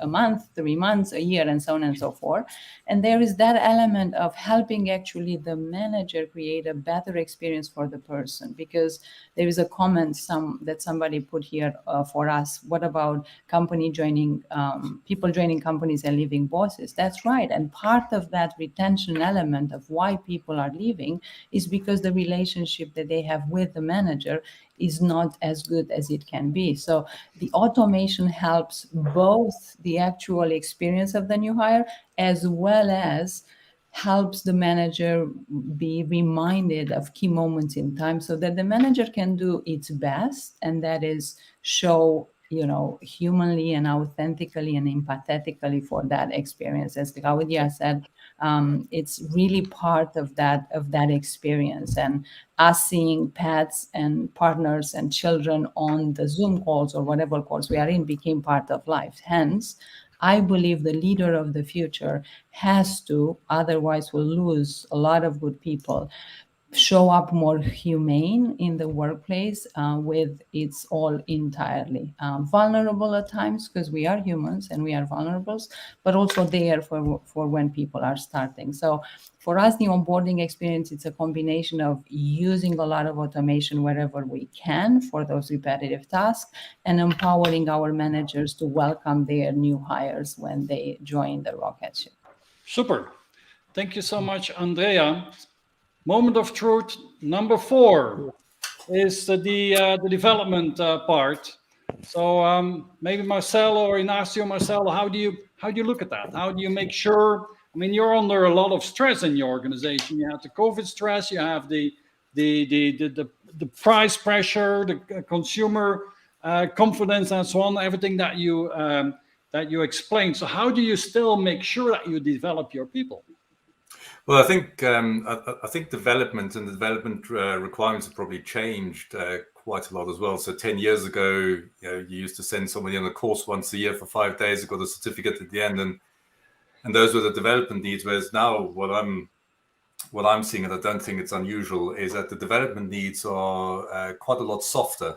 Speaker 5: a month, 3 months, a year, and so on and so forth. And there is that element of helping actually the manager create a better experience for the person, because there is a comment that somebody put here for us. What about people joining companies and leaving bosses? That's right. And part of that retention element of why people are leaving is because the relationship that they have with the manager is not as good as it can be. So the automation helps both the actual experience of the new hire as well as helps the manager be reminded of key moments in time so that the manager can do its best, and that is show humanly and authentically and empathetically for that experience. As Claudia said, it's really part of that experience. And us seeing pets and partners and children on the Zoom calls or whatever calls we are in became part of life. Hence, I believe the leader of the future has to, otherwise we'll lose a lot of good people, show up more humane in the workplace with its all entirely vulnerable at times, because we are humans and we are vulnerable, but also there for when people are starting. So for us, the onboarding experience, it's a combination of using a lot of automation wherever we can for those repetitive tasks and empowering our managers to welcome their new hires when they join the rocket ship.
Speaker 1: Super. Thank you so much, Andrea. Moment of truth number 4 is the development part. So maybe Marcel or Ignacio, how do you look at that? How do you make sure? I mean, you're under a lot of stress in your organization. You have the COVID stress, you have the price pressure, the consumer confidence, and so on. Everything that you explained. So how do you still make sure that you develop your people?
Speaker 7: Well, I think development and the development requirements have probably changed quite a lot as well. So 10 years ago, you used to send somebody on a course once a year for 5 days, got a certificate at the end, and those were the development needs. Whereas now, what I'm seeing, and I don't think it's unusual, is that the development needs are quite a lot softer.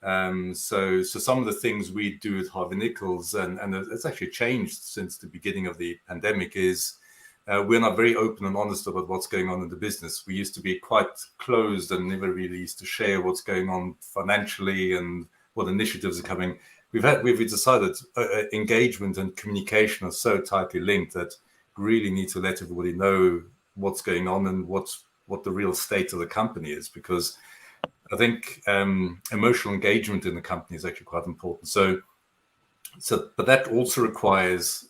Speaker 7: So some of the things we do at Harvey Nichols, and it's actually changed since the beginning of the pandemic, is we're not very open and honest about what's going on in the business. We used to be quite closed and never really used to share what's going on financially and what initiatives are coming. We've decided engagement and communication are so tightly linked that we really need to let everybody know what's going on and what the real state of the company is, because I think emotional engagement in the company is actually quite important. But that also requires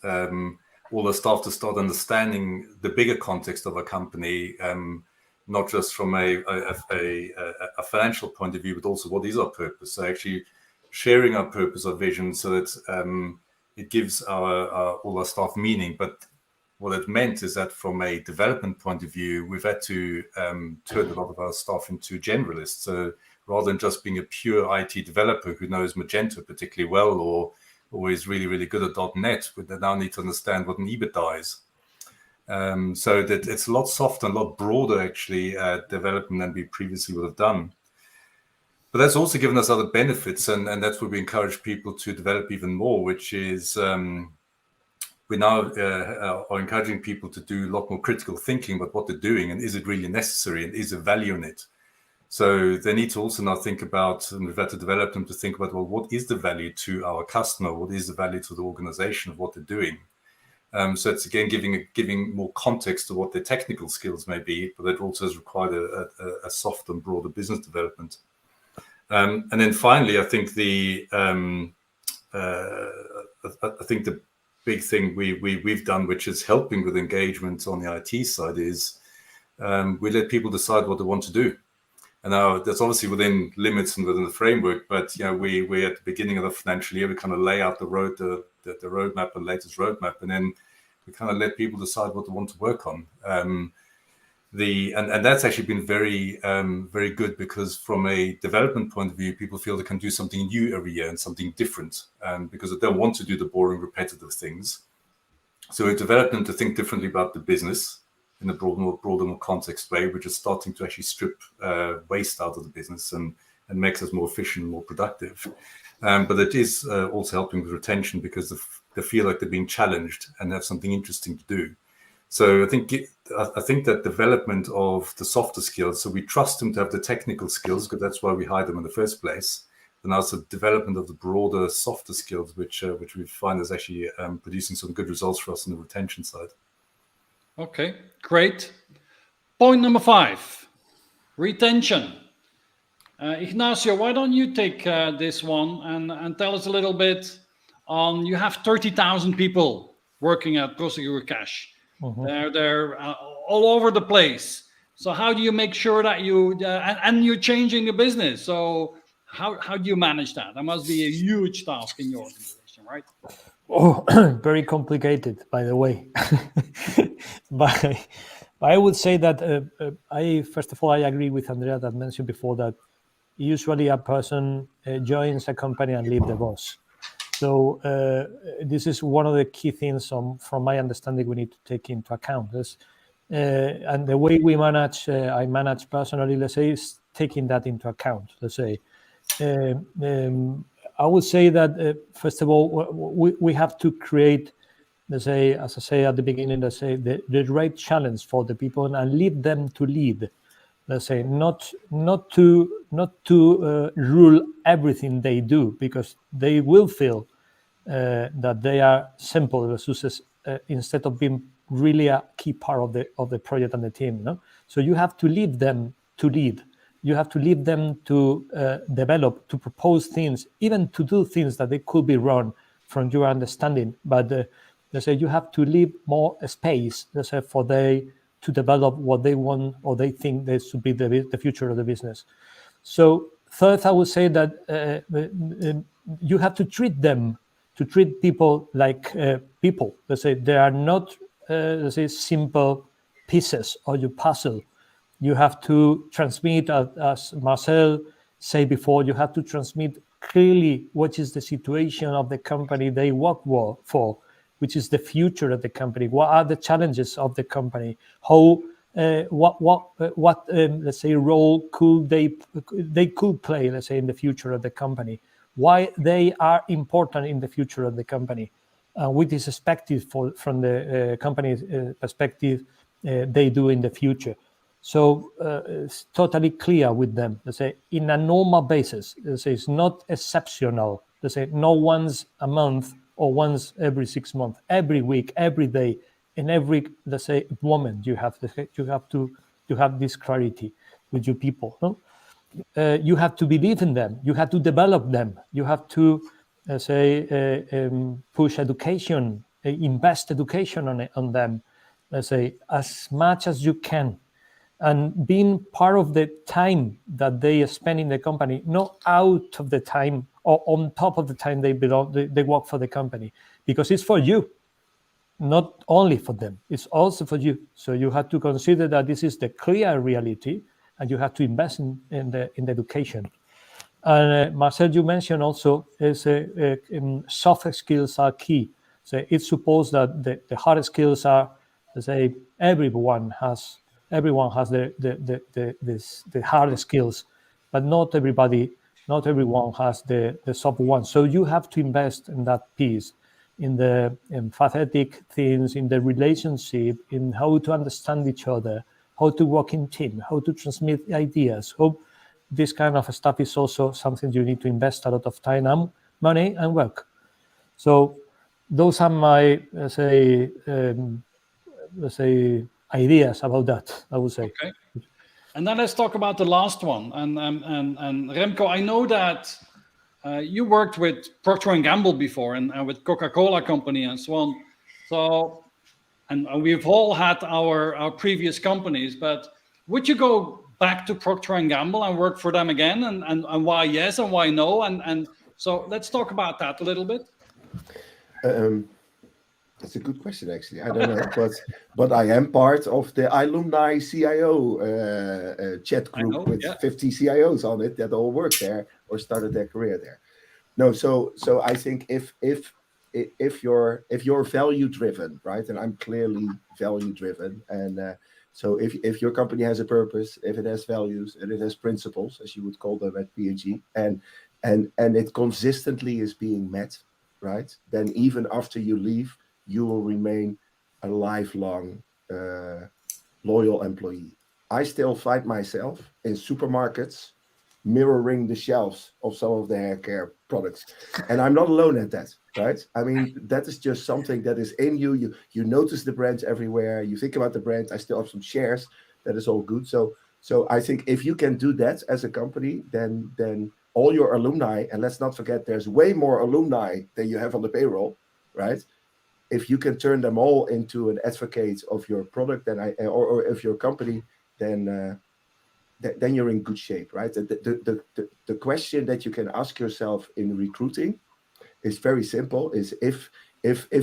Speaker 7: all the staff to start understanding the bigger context of a company, not just from a financial point of view, but also what is our purpose. So actually sharing our purpose, our vision, so that it gives all our staff meaning. But what it meant is that from a development point of view, we've had to turn a lot of our staff into generalists. So rather than just being a pure IT developer who knows Magento particularly well or is really, really good at .NET, they now need to understand what an EBITDA is. So that it's a lot softer and a lot broader, actually, development than we previously would have done. But that's also given us other benefits, and that's what we encourage people to develop even more, which is we now are encouraging people to do a lot more critical thinking about what they're doing, and is it really necessary, and is there value in it? So they need to also now think about, and we've had to develop them to think about, well, what is the value to our customer? What is the value to the organization of what they're doing? So it's again giving more context to what their technical skills may be, but it also has required a soft and broader business development. And then finally, I think the big thing we've done, which is helping with engagement on the IT side, is we let people decide what they want to do. And now that's obviously within limits and within the framework, but we at the beginning of the financial year, we kind of lay out the roadmap, the latest roadmap, and then we kind of let people decide what they want to work on. And that's actually been very good, because from a development point of view, people feel they can do something new every year and something different, because they don't want to do the boring, repetitive things. So we've developed them to think differently about the business in a broader, more context way, which is starting to actually strip waste out of the business and makes us more efficient, more productive. But it is also helping with retention, because they feel like they're being challenged and have something interesting to do. So I think that development of the softer skills, so we trust them to have the technical skills, because that's why we hire them in the first place. And also development of the broader, softer skills, which we find is actually producing some good results for us on the retention side.
Speaker 1: Okay, great. Point number 5, retention. Ignacio, why don't you take this one and tell us a little bit on, you have 30,000 people working at Prosegur Cash. Mm-hmm. They're all over the place. So how do you make sure that and you're changing the business? So how do you manage that? That must be a huge task in your organization, right?
Speaker 4: Oh, very complicated, by the way. But I would say that first of all, I agree with Andrea that mentioned before that usually a person joins a company and leaves the boss. So this is one of the key things from my understanding we need to take into account. And the way we manage, I manage personally, let's say, is taking that into account. Let's say, I would say that first of all, we have to create, let's say, as I say at the beginning, let's say the right challenge for the people and lead them to lead. Let's say not to rule everything they do, because they will feel that they are simple resources instead of being really a key part of the project and the team. No? So you have to lead them to lead. You have to lead them to develop, to propose things, even to do things that they could be wrong from your understanding. But let's say you have to leave more space, let's say, for they to develop what they want or they think that should be the future of the business. So third, I would say that you have to treat people like people. Let's say they are not, let's say, simple pieces of your puzzle. You have to transmit, as Marcel said before, you have to transmit clearly what is the situation of the company they work for, which is the future of the company. What are the challenges of the company? How, what let's say, role could they could play, let's say, in the future of the company? Why they are important in the future of the company? What is expected from the company's perspective they do in the future? So it's totally clear with them. Let's say in a normal basis. Let's say it's not exceptional. Let's say not once a month or once every 6 months. Every week, every day, in every, let's say, moment, you have to have this clarity with your people. No? You have to believe in them. You have to develop them. You have to push education, invest education on them. Let's say as much as you can. And being part of the time that they spend in the company, not out of the time or on top of the time they work for the company, because it's for you, not only for them, it's also for you. So you have to consider that this is the clear reality, and you have to invest in the education. And Marcel, you mentioned also soft skills are key. So it's supposed that the hard skills are, let's say, everyone has the hard skills, but not everyone has the soft ones. So you have to invest in that piece, in the empathetic things, in the relationship, in how to understand each other, how to work in team, how to transmit ideas. How this kind of stuff is also something you need to invest a lot of time and money and work. So those are my, let's say, ideas about that, I would say.
Speaker 1: Okay. And then let's talk about the last one. And Remco, I know that you worked with Procter Gamble before and with Coca-Cola Company and so on. So, and we've all had our previous companies, but would you go back to Procter Gamble and work for them again? And why yes and why no? And so let's talk about that a little bit.
Speaker 6: That's a good question, actually. I don't know, but I am part of the alumni CIO chat group with 50 CIOs on it that all work there or started their career there. No, so I think if you're value driven, right, and I'm clearly value driven, and so if your company has a purpose, if it has values and it has principles, as you would call them at P&G, and it consistently is being met, right, then even after you leave, you will remain a lifelong loyal employee. I still find myself in supermarkets mirroring the shelves of some of the hair care products. And I'm not alone at that, right? I mean, that is just something that is in you. You notice the brands everywhere. You think about the brand. I still have some shares. That is all good. So I think if you can do that as a company, then all your alumni, and let's not forget, there's way more alumni than you have on the payroll, right? If you can turn them all into an advocate of your product, then or if your company, then you're in good shape, right? The question that you can ask yourself in recruiting is very simple: is if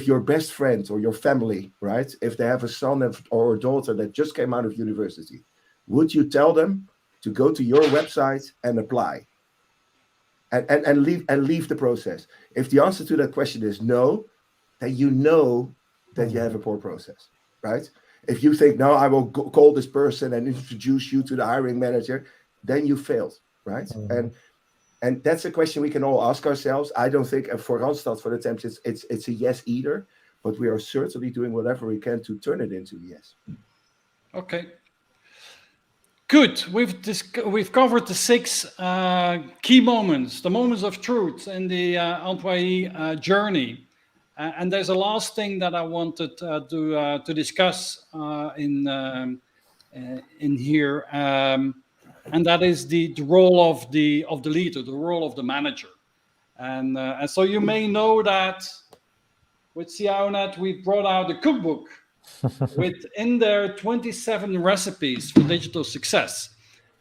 Speaker 6: your best friend or your family, right, if they have a son or a daughter that just came out of university, would you tell them to go to your website and apply, and leave the process? If the answer to that question is no, then you know that you have a poor process, right? If you think, no, I will call this person and introduce you to the hiring manager, then you failed, right? Mm-hmm. And that's a question we can all ask ourselves. I don't think for Randstad, for the temps, it's a yes either, but we are certainly doing whatever we can to turn it into a yes.
Speaker 1: Okay. Good. We've covered the 6 key moments, the moments of truth in the employee journey. And there's a last thing that I wanted to discuss in here, and that is the role of the leader, the role of the manager. And so you may know that with CIONEXT we brought out a cookbook with in there 27 recipes for digital success.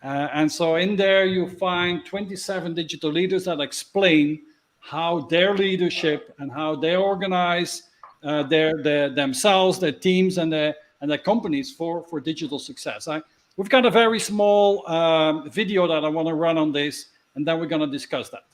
Speaker 1: And so in there you find 27 digital leaders that explain how their leadership and how they organize themselves, their teams, and their companies for digital success. We've got a very small video that I want to run on this, and then we're going to discuss that.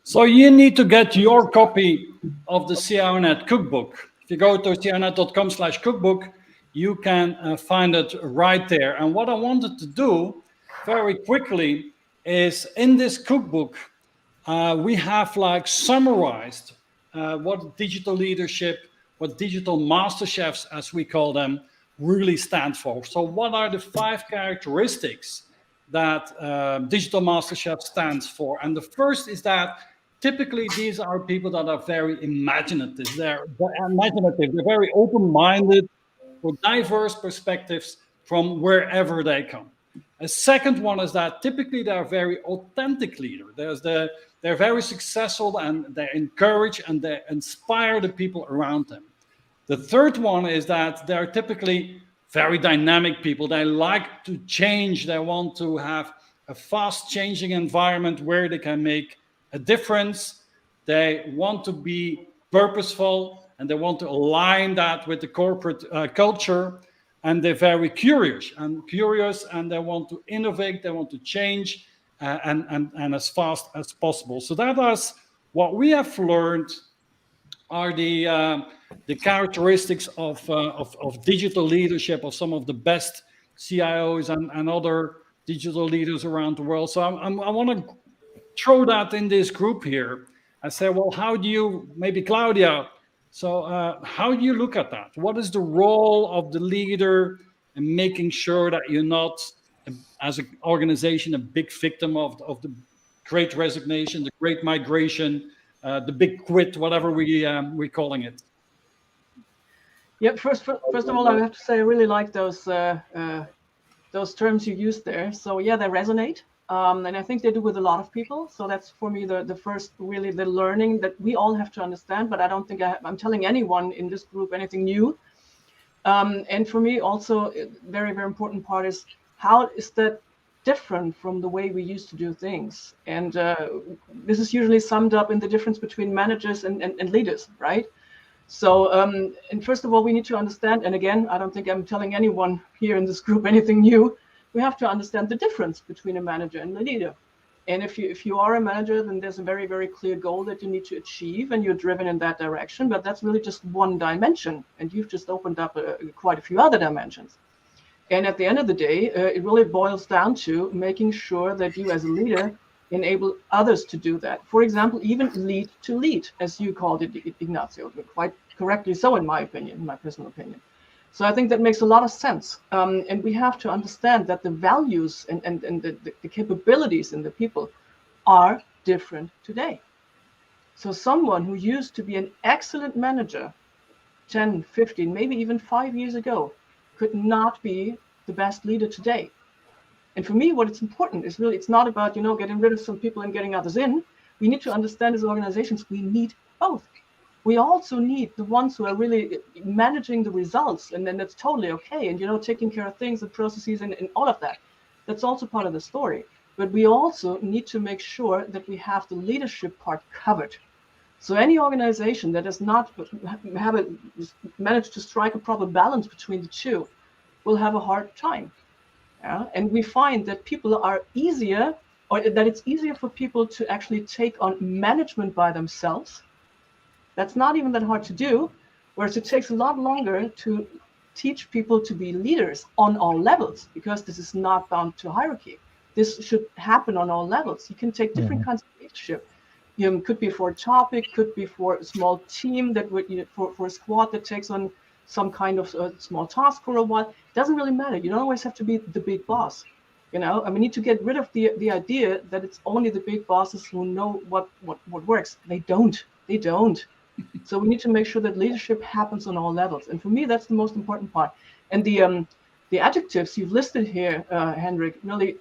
Speaker 1: So you need to get your copy of the CIONEXT cookbook. If you go to cionext.com/cookbook, you can find it right there. And what I wanted to do very quickly is in this cookbook, we have like summarized what digital leadership, what digital master chefs, as we call them, really stand for. So what are the 5 characteristics that digital master chef stands for? And the first is that typically these are people that are very imaginative. They're very open-minded with diverse perspectives from wherever they come. A second one is that typically they're very authentic leaders. They're very successful and they encourage and they inspire the people around them. The third one is that they're typically very dynamic people. They like to change. They want to have a fast changing environment where they can make a difference. They want to be purposeful, and they want to align that with the corporate culture. And they're very curious, and they want to innovate, they want to change, and as fast as possible. So that is what we have learned are the characteristics of digital leadership of some of the best CIOs and other digital leaders around the world. So I want to throw that in this group here and say, well, how do you, maybe Claudia, so how do you look at that? What is the role of the leader in making sure that you're not, as an organization, a big victim of the Great Resignation, the Great Migration, the big quit, whatever we're calling it?
Speaker 3: Yeah, first of all, I have to say I really like those terms you used there. So yeah, they resonate. And I think they do with a lot of people. So that's for me the first, really the learning that we all have to understand. But I don't think I'm telling anyone in this group anything new. And for me also, very, very important part is how is that different from the way we used to do things? And this is usually summed up in the difference between managers and leaders, right? So, and first of all, we need to understand, and again, I don't think I'm telling anyone here in this group anything new. We have to understand the difference between a manager and a leader. And if you are a manager, then there's a very, very clear goal that you need to achieve, and you're driven in that direction. But that's really just one dimension, and you've just opened up quite a few other dimensions. And at the end of the day, it really boils down to making sure that you as a leader enable others to do that. For example, even lead to lead, as you called it, Ignacio, quite correctly so, in my opinion, in my personal opinion. So I think that makes a lot of sense. And we have to understand that the values and the capabilities in the people are different today. So someone who used to be an excellent manager 10, 15, maybe even 5 years ago could not be the best leader today. And for me, what it's important is really, it's not about, getting rid of some people and getting others in. We need to understand as organizations, we need both. We also need the ones who are really managing the results, and then that's totally okay. And, taking care of things and processes and all of that. That's also part of the story. But we also need to make sure that we have the leadership part covered. So any organization that does not manage to strike a proper balance between the two will have a hard time. Yeah? And we find that people are easier, or that it's easier for people to actually take on management by themselves. That's not even that hard to do, whereas it takes a lot longer to teach people to be leaders on all levels, because this is not bound to hierarchy. This should happen on all levels. You can take different kinds of leadership. Could be for a topic, could be for a small team that would, for a squad that takes on some kind of small task for a while. It doesn't really matter. You don't always have to be the big boss. And we need to get rid of the idea that it's only the big bosses who know what works. They don't. So we need to make sure that leadership happens on all levels. And for me, that's the most important part. And the adjectives you've listed here, Hendrik, really,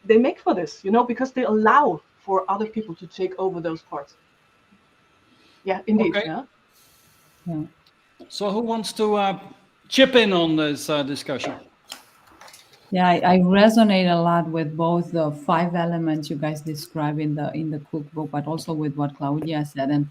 Speaker 3: they make for this, because they allow for other people to take over those parts. Yeah, indeed.
Speaker 1: Okay.
Speaker 3: Yeah.
Speaker 1: So who wants to chip in on this discussion?
Speaker 5: Yeah, I resonate a lot with both the 5 elements you guys describe in the cookbook, but also with what Claudia said. And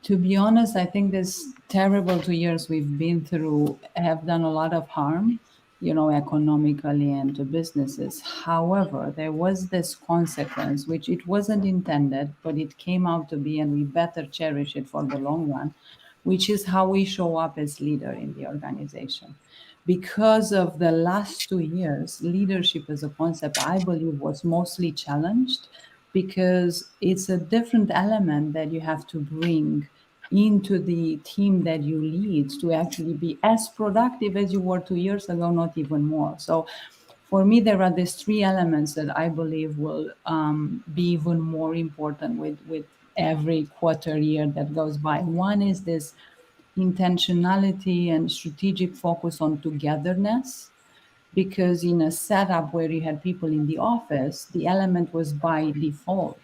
Speaker 5: to be honest, I think this terrible 2 years we've been through have done a lot of harm, economically and to businesses. However, there was this consequence, which it wasn't intended, but it came out to be, and we better cherish it for the long run, which is how we show up as leader in the organization. Because of the last 2 years, leadership as a concept, I believe, was mostly challenged, because it's a different element that you have to bring into the team that you lead to actually be as productive as you were 2 years ago, not even more. So for me, there are these 3 elements that I believe will be even more important with every quarter year that goes by. One is this intentionality and strategic focus on togetherness, because in a setup where you had people in the office, the element was by default.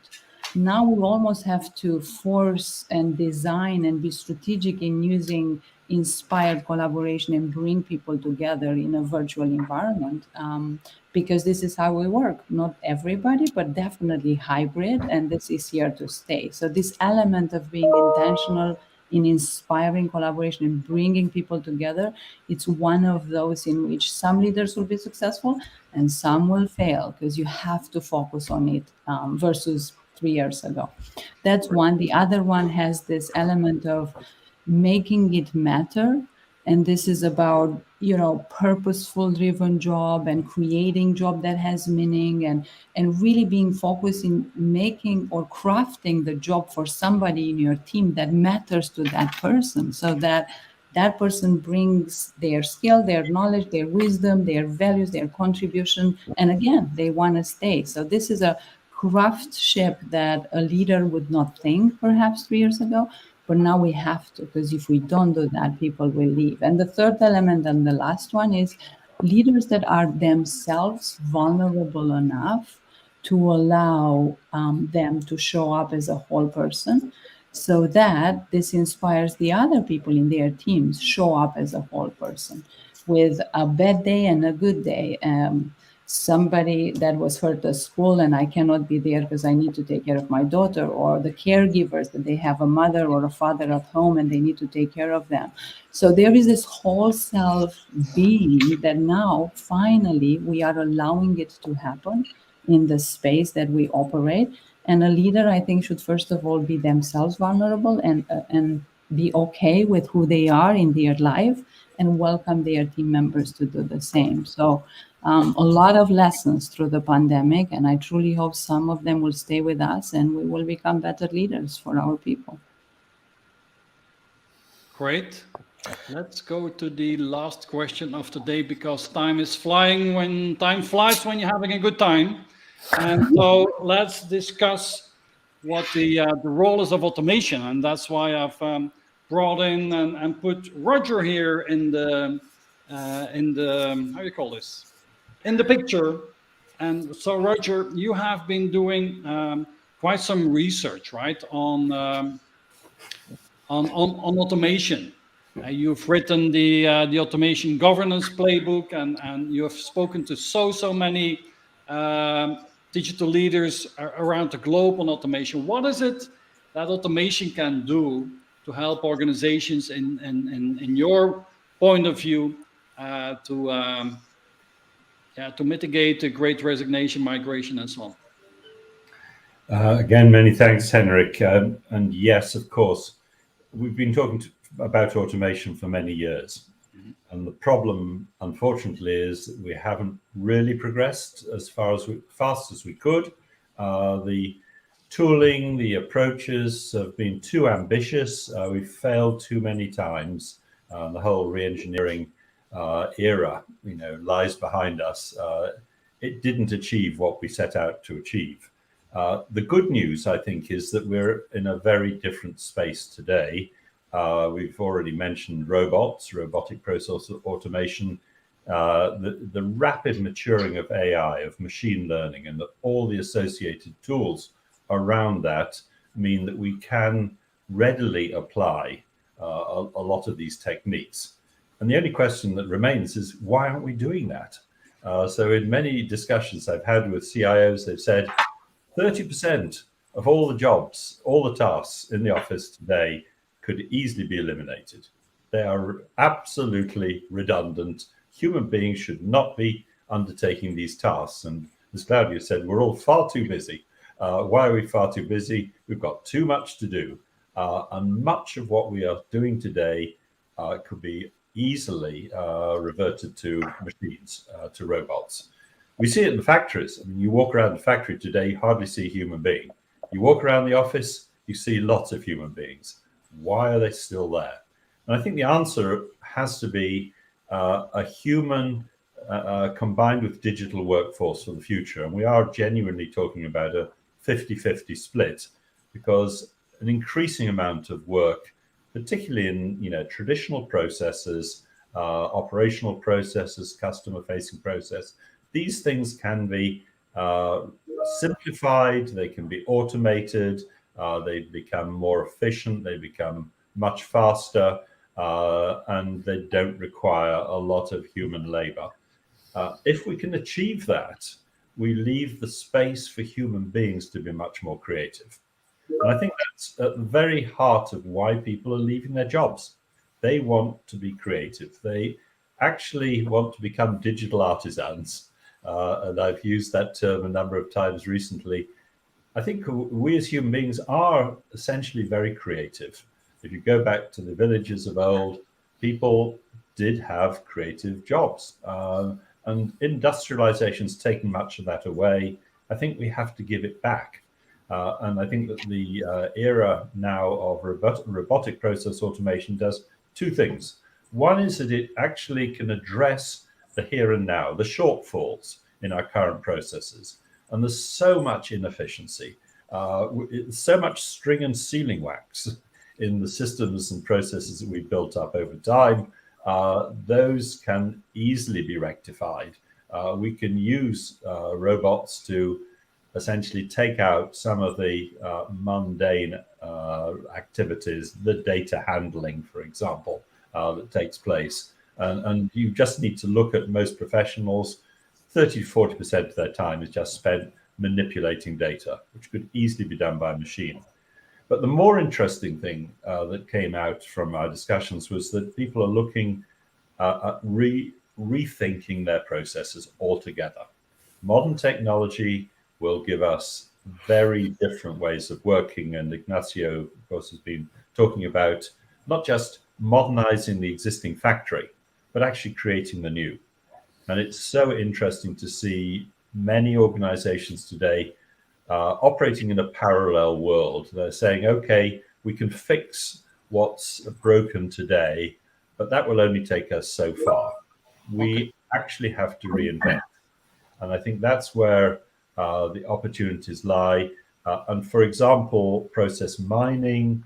Speaker 5: Now we almost have to force and design and be strategic in using inspired collaboration and bring people together in a virtual environment, because this is how we work. Not everybody, but definitely hybrid, and this is here to stay. So this element of being intentional in inspiring collaboration and bringing people together, it's one of those in which some leaders will be successful and some will fail, because you have to focus on it versus 3 years ago. That's one. The other one has this element of making it matter. And this is about, purposeful driven job and creating job that has meaning, and really being focused in making or crafting the job for somebody in your team that matters to that person, so that that person brings their skill, their knowledge, their wisdom, their values, their contribution. And again, they want to stay. So this is a craftsmanship that a leader would not think perhaps 3 years ago. But now we have to, because if we don't do that, people will leave. And the third element, and the last one, is leaders that are themselves vulnerable enough to allow them to show up as a whole person, so that this inspires the other people in their teams show up as a whole person with a bad day and a good day. Somebody that was hurt at school and I cannot be there because I need to take care of my daughter, or the caregivers that they have a mother or a father at home and they need to take care of them. So there is this whole self being that now finally we are allowing it to happen in the space that we operate. And a leader, I think, should first of all be themselves vulnerable and be okay with who they are in their life, and welcome their team members to do the same. So a lot of lessons through the pandemic, and I truly hope some of them will stay with us and we will become better leaders for our people.
Speaker 1: Great. Let's go to the last question of the day, because time is flying when time flies when you're having a good time. And so let's discuss what the role is of automation. And that's why I've brought in and put Roger here in the how do you call this? In the picture. And so, Roger, you have been doing quite some research, right, on automation. You've written the automation governance playbook, and you have spoken to so many digital leaders around the globe on automation. What is it that automation can do to help organizations in your point of view to mitigate the Great Resignation, migration, and so on?
Speaker 2: Again, many thanks, Henrik. And yes, of course, we've been talking about automation for many years. Mm-hmm. And the problem, unfortunately, is that we haven't really progressed as fast as we could. The tooling, the approaches have been too ambitious. We've failed too many times. The whole re-engineering era, lies behind us. It didn't achieve what we set out to achieve. The good news, I think, is that we're in a very different space today. We've already mentioned robots, robotic process automation, the rapid maturing of AI, of machine learning, and all the associated tools around that mean that we can readily apply a lot of these techniques. And the only question that remains is, why aren't we doing that? So in many discussions I've had with CIOs, they've said 30% of all the jobs, all the tasks in the office today could easily be eliminated. They are absolutely redundant. Human beings should not be undertaking these tasks. And as Claudia said, we're all far too busy. Why are we far too busy? We've got too much to do. And much of what we are doing today could be easily reverted to machines, to robots. We see it in the factories. I mean, you walk around the factory today, you hardly see a human being. You walk around the office, you see lots of human beings. Why are they still there? And I think the answer has to be a human combined with digital workforce for the future. And we are genuinely talking about a 50-50 split, because an increasing amount of work, particularly in traditional processes, operational processes, customer-facing process, these things can be simplified, they can be automated, they become more efficient, they become much faster, and they don't require a lot of human labor. If we can achieve that, we leave the space for human beings to be much more creative. And I think that's at the very heart of why people are leaving their jobs. They want to be creative. They actually want to become digital artisans. And I've used that term a number of times recently. I think we as human beings are essentially very creative. If you go back to the villages of old, people did have creative jobs. And industrialization's taken much of that away. I think we have to give it back. And I think that the era now of robotic process automation does two things. One is that it actually can address the here and now, the shortfalls in our current processes. And there's so much inefficiency, so much string and sealing wax in the systems and processes that we've built up over time. Those can easily be rectified. We can use robots to essentially take out some of the mundane activities, the data handling, for example, that takes place. And you just need to look at most professionals, 30 to 40% of their time is just spent manipulating data, which could easily be done by a machine. But the more interesting thing that came out from our discussions was that people are looking at rethinking their processes altogether. Modern technology will give us very different ways of working. And Ignacio, of course, has been talking about not just modernizing the existing factory, but actually creating the new. And it's so interesting to see many organizations today operating in a parallel world. They're saying, okay, we can fix what's broken today, but that will only take us so far. We actually have to reinvent. And I think that's where the opportunities lie. And for example, process mining,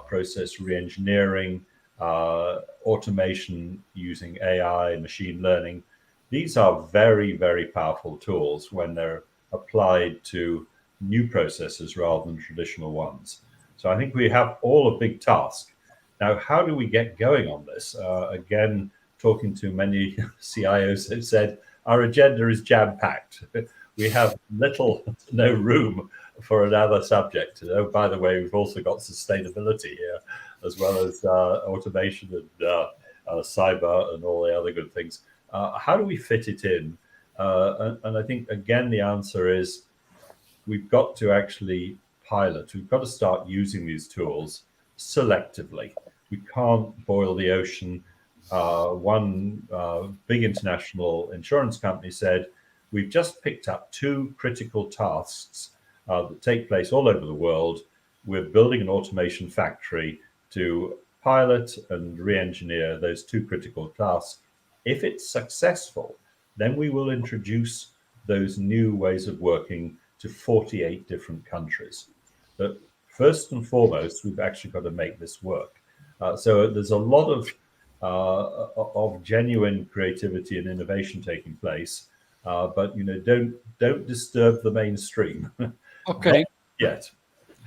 Speaker 2: process reengineering, automation using AI, machine learning, these are very, very powerful tools when they're applied to new processes rather than traditional ones. So I think we have all a big task. Now, how do we get going on this? Again, talking to many CIOs have said, our agenda is jam-packed. We have little to no room for another subject. Oh, by the way, we've also got sustainability here, as well as automation and cyber and all the other good things. How do we fit it in? And I think, again, the answer is we've got to actually pilot. We've got to start using these tools selectively. We can't boil the ocean. One big international insurance company said, we've just picked up two critical tasks that take place all over the world. We're building an automation factory to pilot and re-engineer those two critical tasks. If it's successful, then we will introduce those new ways of working to 48 different countries. But first and foremost, we've actually got to make this work. So there's a lot of genuine creativity and innovation taking place. But don't disturb the mainstream.
Speaker 1: Okay.
Speaker 2: Not yet.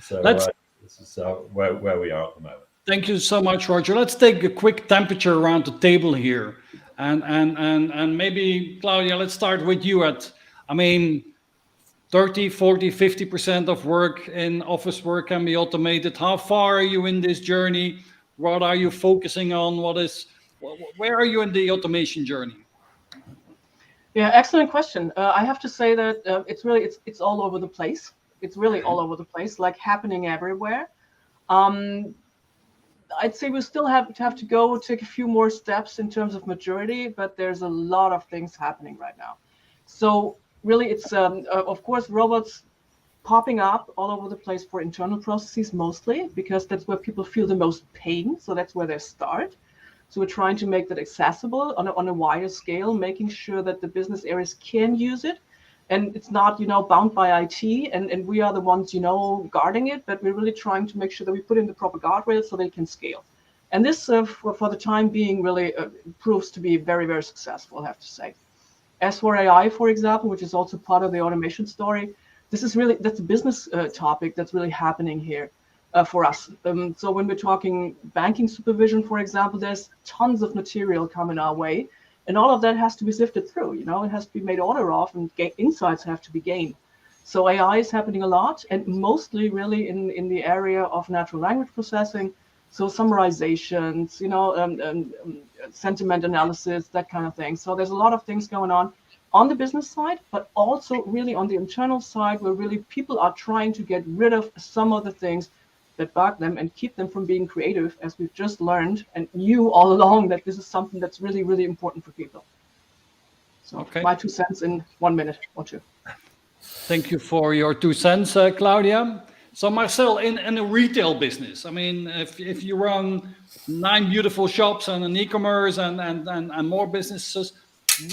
Speaker 2: So this is where we are at the moment.
Speaker 1: Thank you so much, Roger. Let's take a quick temperature around the table here, and maybe Claudia, let's start with you. 30, 40, 50% of work in office work can be automated. How far are you in this journey? What are you focusing on? Where are you in the automation journey?
Speaker 3: Yeah, excellent question. I have to say that it's all over the place. It's really all over the place, like happening everywhere. I'd say we still have to go take a few more steps in terms of maturity, but there's a lot of things happening right now. So really, it's of course robots popping up all over the place for internal processes mostly, because that's where people feel the most pain. So that's where they start. So we're trying to make that accessible on a wider scale, making sure that the business areas can use it. And it's not, bound by IT, and we are the ones, guarding it, but we're really trying to make sure that we put in the proper guardrails so they can scale. And this, for the time being, really proves to be very, very successful, I have to say. As for AI, for example, which is also part of the automation story, that's a business topic that's really happening here for us. So when we're talking banking supervision, for example, there's tons of material coming our way And all of that has to be sifted through, you know, it has to be made order of, and insights have to be gained. So AI is happening a lot, and mostly really in the area of natural language processing. So summarizations, you know, sentiment analysis, that kind of thing. So there's a lot of things going on the business side, but also really on the internal side, where really people are trying to get rid of some of the things that bug them and keep them from being creative, as we've just learned and knew all along that this is something that's really, really important for people. So
Speaker 1: Okay.
Speaker 3: my 2 cents in 1 minute or 2.
Speaker 1: Thank you for your 2 cents, Claudia. So Marcel, in a retail business, I mean, if you run 9 beautiful shops and an e-commerce and more businesses,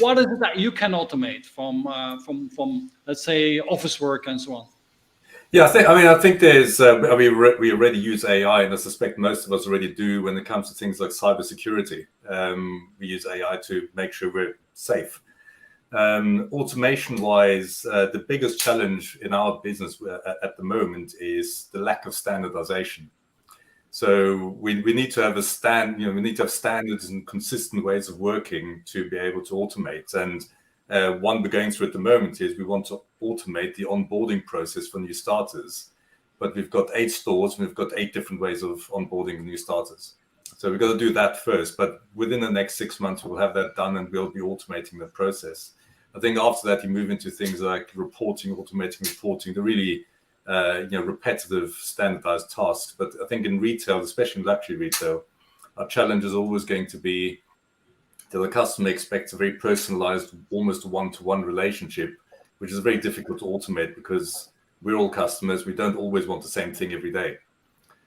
Speaker 1: what is it that you can automate from let's say office work and so on?
Speaker 7: Yeah, I think there's. We already use AI, and I suspect most of us already do when it comes to things like cybersecurity. We use AI to make sure we're safe. Automation-wise, the biggest challenge in our business at the moment is the lack of standardization. So we need to have we need to have standards and consistent ways of working to be able to automate. And one we're going through at the moment is we want to automate the onboarding process for new starters. But we've got 8 stores and we've got 8 different ways of onboarding new starters. So we've got to do that first. But within the next 6 months, we'll have that done and we'll be automating the process. I think after that, you move into things like reporting, automating reporting, the really repetitive, standardized tasks. But I think in retail, especially in luxury retail, our challenge is always going to be that the customer expects a very personalized, almost one-to-one relationship, which is very difficult to automate because we're all customers. We don't always want the same thing every day.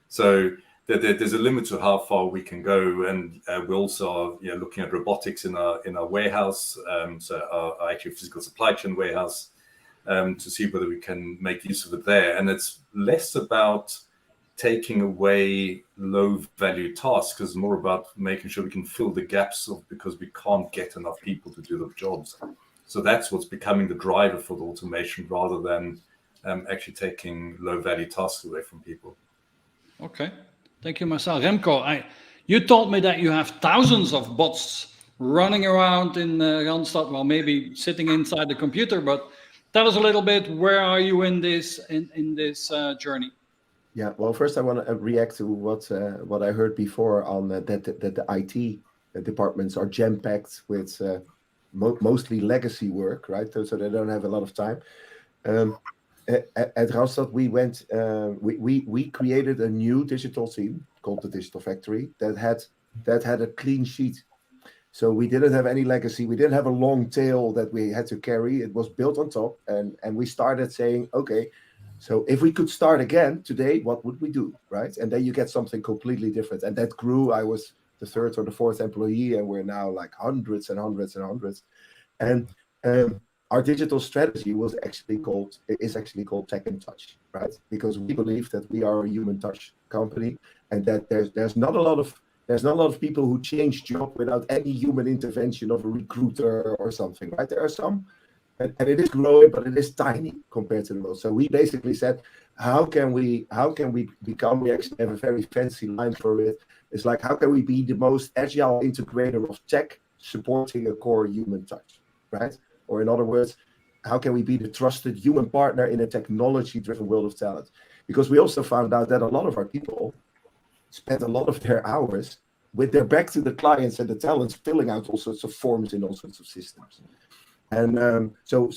Speaker 7: So there's a limit to how far we can go, and we also are looking at robotics in our warehouse, so our actually physical supply chain warehouse, to see whether we can make use of it there. And it's less about taking away low-value tasks, because it's more about making sure we can fill the gaps because we can't get enough people to do the jobs. So that's what's becoming the driver for the automation, rather than actually taking low-value tasks away from people.
Speaker 1: Okay. Thank you, Marcel. Remco, you told me that you have thousands of bots running around in Randstad, well, maybe sitting inside the computer, but tell us a little bit, where are you in this journey?
Speaker 6: Yeah, well, first I want to react to what I heard before on that the IT departments are jam-packed with mostly legacy work, right? So they don't have a lot of time. At Randstad, we created a new digital team called the Digital Factory that had a clean sheet. So we didn't have any legacy. We didn't have a long tail that we had to carry. It was built on top, and we started saying, okay, so if we could start again today, what would we do, right? And then you get something completely different. And that grew. I was the 3rd or the 4th employee, and we're now like hundreds and hundreds and hundreds. And our digital strategy is actually called Tech and Touch, right? Because we believe that we are a human touch company, and that there's not a lot of people who change job without any human intervention of a recruiter or something, right? There are some, and it is growing, but it is tiny compared to the world. So we basically said, how can we become? We actually have a very fancy line for it. It's like, how can we be the most agile integrator of tech supporting a core human touch, right? Or in other words, how can we be the trusted human partner in a technology-driven world of talent? Because we also found out that a lot of our people spend a lot of their hours with their back to the clients and the talents, filling out all sorts of forms in all sorts of systems. And so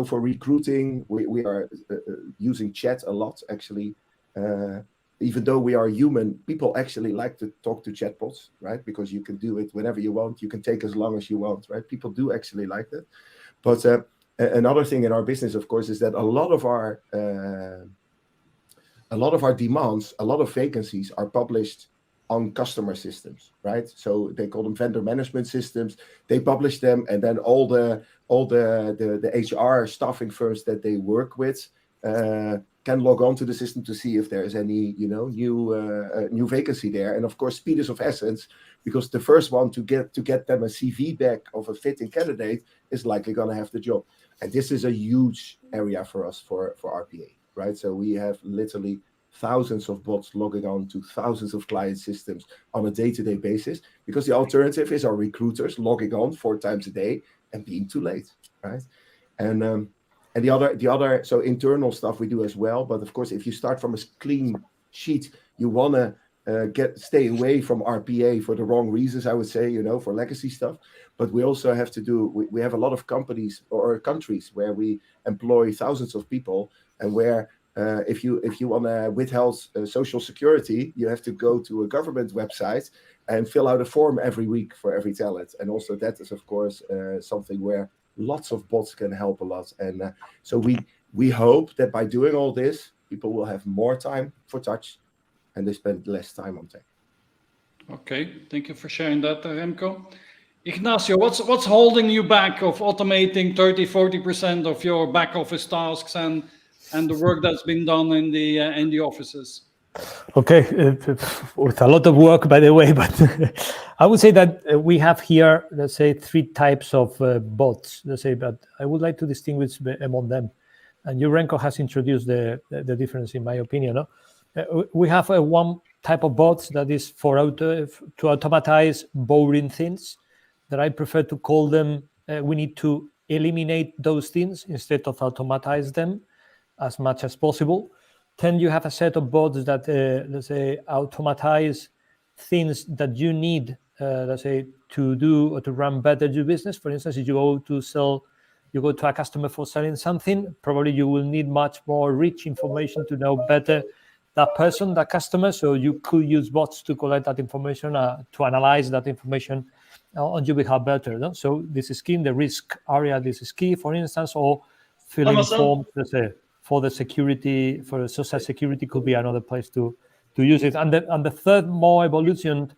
Speaker 6: for recruiting, we are using chat a lot, actually. Even though we are human, people actually like to talk to chatbots, right? Because you can do it whenever you want. You can take as long as you want, right? People do actually like that. But another thing in our business, of course, is that a lot of our demands, a lot of vacancies are published on customer systems, right? So they call them vendor management systems. They publish them, and then all the HR staffing firms that they work with can log on to the system to see if there is any new vacancy there. And of course, speed is of essence, because the first one to get them a CV back of a fitting candidate is likely going to have the job. And this is a huge area for us for RPA, right? So we have literally thousands of bots logging on to thousands of client systems on a day-to-day basis, because the alternative is our recruiters logging on 4 times a day and being too late, right? And the other, so internal stuff we do as well. But of course, if you start from a clean sheet, you want to stay away from RPA for the wrong reasons, I would say, you know, for legacy stuff. But we also have to do, we have a lot of companies or countries where we employ thousands of people, and where if you want to withhold social security, you have to go to a government website and fill out a form every week for every talent. And also that is, of course, something where lots of bots can help a lot. And so we hope that by doing all this, people will have more time for touch and they spend less time on tech. Okay,
Speaker 1: thank you for sharing that, Remco. Ignacio, what's holding you back of automating 30-40% of your back office tasks and the work that's been done in the offices?
Speaker 4: Okay, with a lot of work, by the way, but I would say that we have here, let's say, 3 types of bots, let's say, but I would like to distinguish among them. And Remco has introduced the difference, in my opinion. No? We have one type of bots that is to automatize boring things, that I prefer to call them, we need to eliminate those things instead of automatize them as much as possible. Then you have a set of bots that, let's say, automatize things that you need, let's say, to do or to run better your business. For instance, if you go to a customer for selling something, probably you will need much more rich information to know better that person, that customer. So you could use bots to collect that information, to analyze that information on your behalf better. No? So this is key in the risk area. This is key, for instance, or filling forms, let's say, for the security, for the social security could be another place to use it. And the third more evolution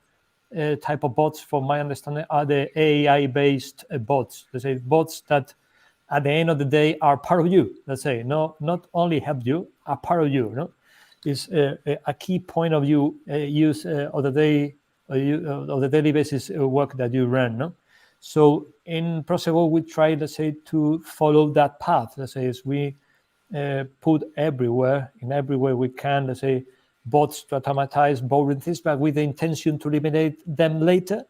Speaker 4: type of bots, from my understanding, are the AI-based bots. Let's say bots that at the end of the day are part of you. Let's say, not only help you, are part of you. No? Is a key point of view use of the day, of the daily basis work that you run. No? So in Prosegur, we try, let's say, to follow that path. Let's say, as we put everywhere, in every way we can, let's say, bots to automatize boring things, but with the intention to eliminate them later.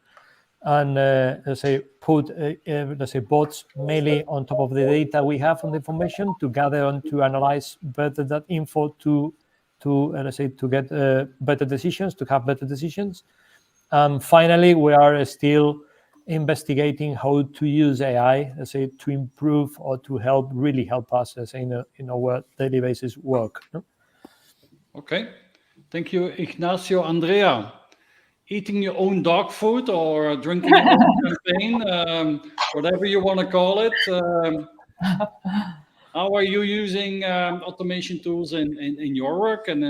Speaker 4: And let's say, put let's say, bots mainly on top of the data we have on the information to gather and to analyze better that info to let's say, to get better decisions, to have better decisions. Finally, we are still investigating how to use AI, let's say, to improve or to really help us, let's say, in our daily basis work. No?
Speaker 1: Okay, thank you, Ignacio. Andrea, eating your own dog food or drinking your own champagne, whatever you want to call it. How are you using automation tools in your work and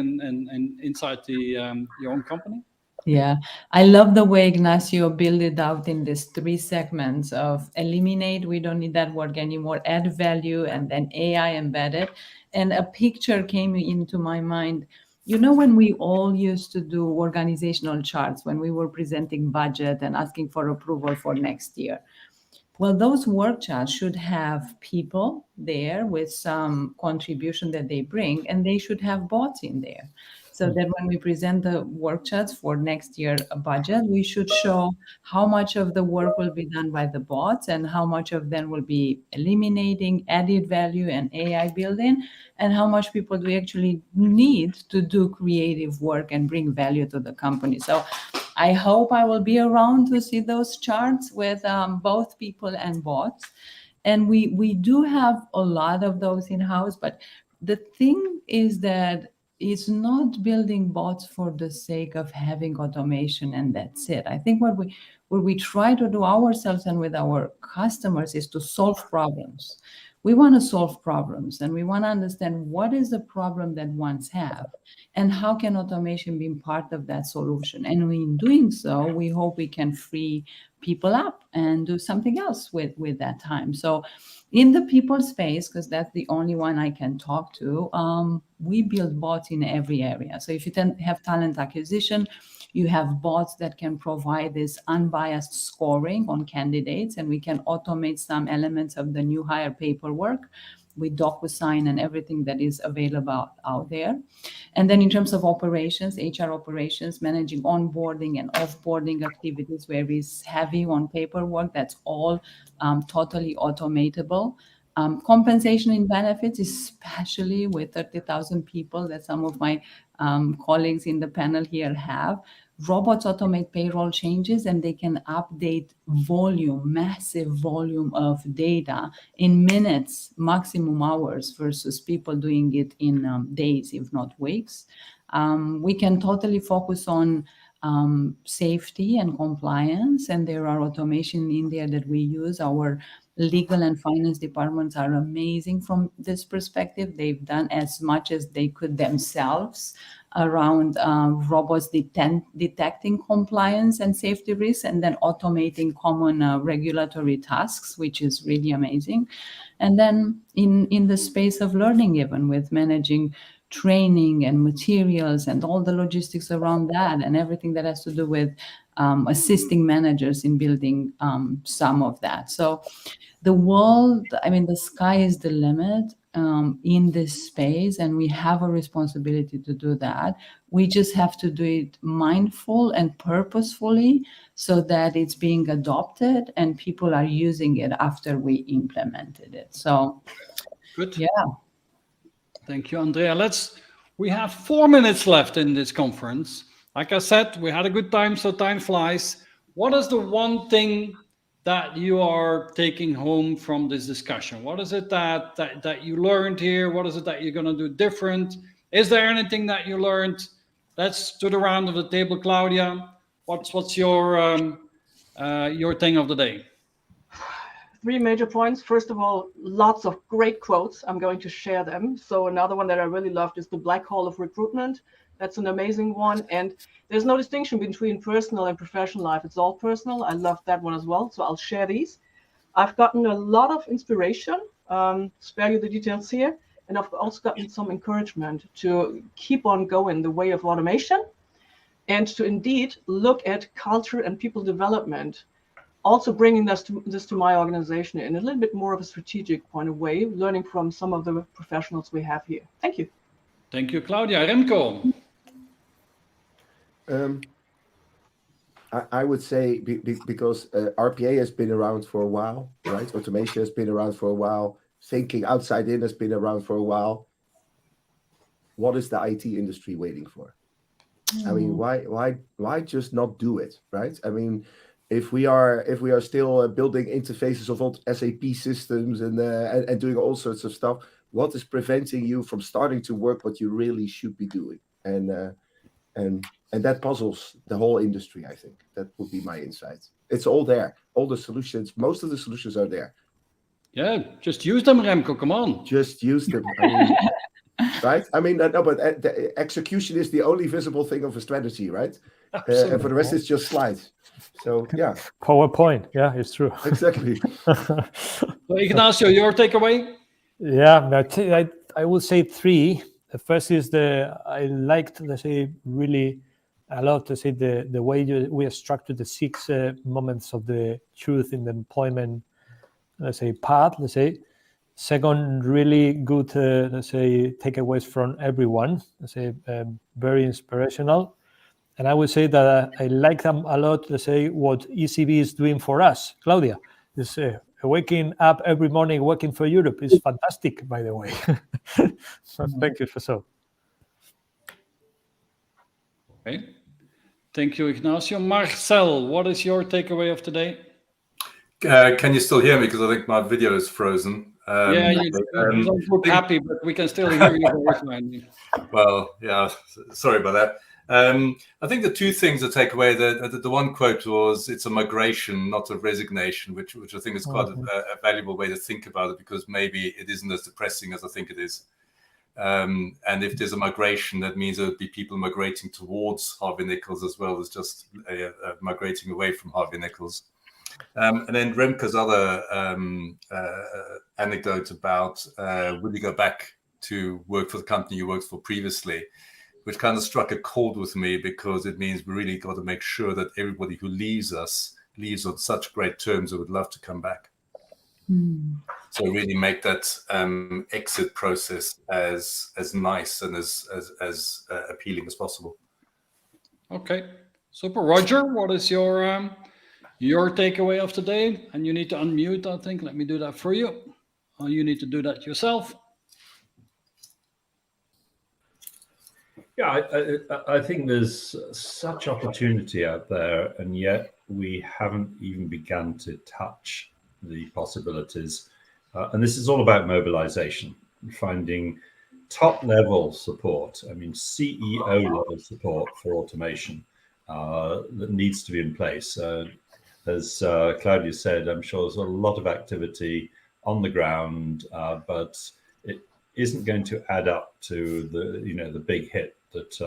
Speaker 1: inside your own company?
Speaker 5: Yeah, I love the way Ignacio built it out in these 3 segments of eliminate, we don't need that work anymore, add value, and then AI embedded. And a picture came into my mind. You know, when we all used to do organizational charts, when we were presenting budget and asking for approval for next year. Well, those work charts should have people there with some contribution that they bring, and they should have bots in there. So that when we present the work charts for next year budget, we should show how much of the work will be done by the bots and how much of them will be eliminating added value and AI building, and how much people do we actually need to do creative work and bring value to the company. So I hope I will be around to see those charts with both people and bots. And we do have a lot of those in-house, but the thing is that it's not building bots for the sake of having automation and that's it. I think what we try to do ourselves and with our customers is to solve problems. We want to solve problems and we want to understand what is the problem that ones have and how can automation be part of that solution. And in doing so, we hope we can free people up and do something else with that time. So in the people space, because that's the only one I can talk to, we build bots in every area. So if you have talent acquisition, you have bots that can provide this unbiased scoring on candidates, and we can automate some elements of the new hire paperwork. with DocuSign and everything that is available out there. And then in terms of operations, HR operations, managing onboarding and offboarding activities where it's heavy on paperwork, that's all totally automatable. Compensation and benefits, especially with 30,000 people that some of my colleagues in the panel here have. Robots automate payroll changes and they can update massive volume of data in minutes, maximum hours, versus people doing it in days, if not weeks. We can totally focus on safety and compliance, and there are automation in there that we use. Our legal and finance departments are amazing from this perspective. They've done as much as they could themselves around robots detecting compliance and safety risks, and then automating common regulatory tasks, which is really amazing. And then in the space of learning, even with managing training and materials and all the logistics around that and everything that has to do with assisting managers in building some of that. So the world, the sky is the limit in this space, and we have a responsibility to do that. We just have to do it mindful and purposefully so that it's being adopted and people are using it after we implemented it. So,
Speaker 1: good.
Speaker 5: Yeah.
Speaker 1: Thank you, Andrea. We have 4 minutes left in this conference. Like I said, we had a good time, so time flies. What is the one thing that you are taking home from this discussion? What is it that you learned here? What is it that you're going to do different? Is there anything that you learned? Let's do the round of the table. Claudia, what's your thing of the day?
Speaker 3: 3 major points. First of all, lots of great quotes. I'm going to share them. So another one that I really loved is the black hole of recruitment. That's an amazing one. And there's no distinction between personal and professional life. It's all personal. I love that one as well. So I'll share these. I've gotten a lot of inspiration, spare you the details here. And I've also gotten some encouragement to keep on going the way of automation and to indeed look at culture and people development. Also bringing this to my organization in a little bit more of a strategic point of way, learning from some of the professionals we have here. Thank you.
Speaker 1: Thank you, Claudia. Remco.
Speaker 6: I would say because RPA has been around for a while, right? Automation has been around for a while. Thinking outside in has been around for a while. What is the IT industry waiting for? I mean, why just not do it, right? I mean, if we are still building interfaces of old SAP systems and doing all sorts of stuff, what is preventing you from starting to work what you really should be doing? And that puzzles the whole industry, I think. That would be my insight. It's all there. All the solutions, most of the solutions are there.
Speaker 1: Yeah, just use them, Remco. Come on.
Speaker 6: Just use them. I mean, right? I mean, no, but the execution is the only visible thing of a strategy, right? And for the rest, it's just slides. So, yeah.
Speaker 4: PowerPoint. Yeah, it's true.
Speaker 6: Exactly.
Speaker 1: So, Ignacio, your takeaway?
Speaker 4: Yeah, I would say 3. The first is I liked, let's say, really a lot, let's say, the way we have structured the 6 moments of the truth in the employment, let's say, path, let's say. Second, really good, let's say, takeaways from everyone, let's say, very inspirational. And I would say that I like them a lot, let's say, what ECB is doing for us. Claudia, is waking up every morning, working for Europe is fantastic, by the way. So thank you for so.
Speaker 1: Okay. Thank you, Ignacio. Marcel, what is your takeaway of today?
Speaker 7: Can you still hear me? Because I think my video is frozen.
Speaker 1: Yeah, you don't look happy, but we can still hear you.
Speaker 7: Well, yeah, sorry about that. I think the 2 things to take away, the one quote was, it's a migration, not a resignation, which I think is quite a valuable way to think about it, because maybe it isn't as depressing as I think it is. And if there's a migration, that means there would be people migrating towards Harvey Nichols as well as just migrating away from Harvey Nichols. And then Remco's other anecdote about will you go back to work for the company you worked for previously, which kind of struck a chord with me, because it means we really got to make sure that everybody who leaves us leaves on such great terms and would love to come back. So really make that exit process as nice and as appealing as possible.
Speaker 1: Okay, super. Roger, what is your takeaway of today? And you need to unmute, I think. Let me do that for you. Or you need to do that yourself.
Speaker 2: Yeah, I think there's such opportunity out there, and yet we haven't even begun to touch the possibilities. And this is all about mobilization, finding top-level support. I mean, CEO-level support for automation that needs to be in place. As Claudia said, I'm sure there's a lot of activity on the ground, but it isn't going to add up to the big hit that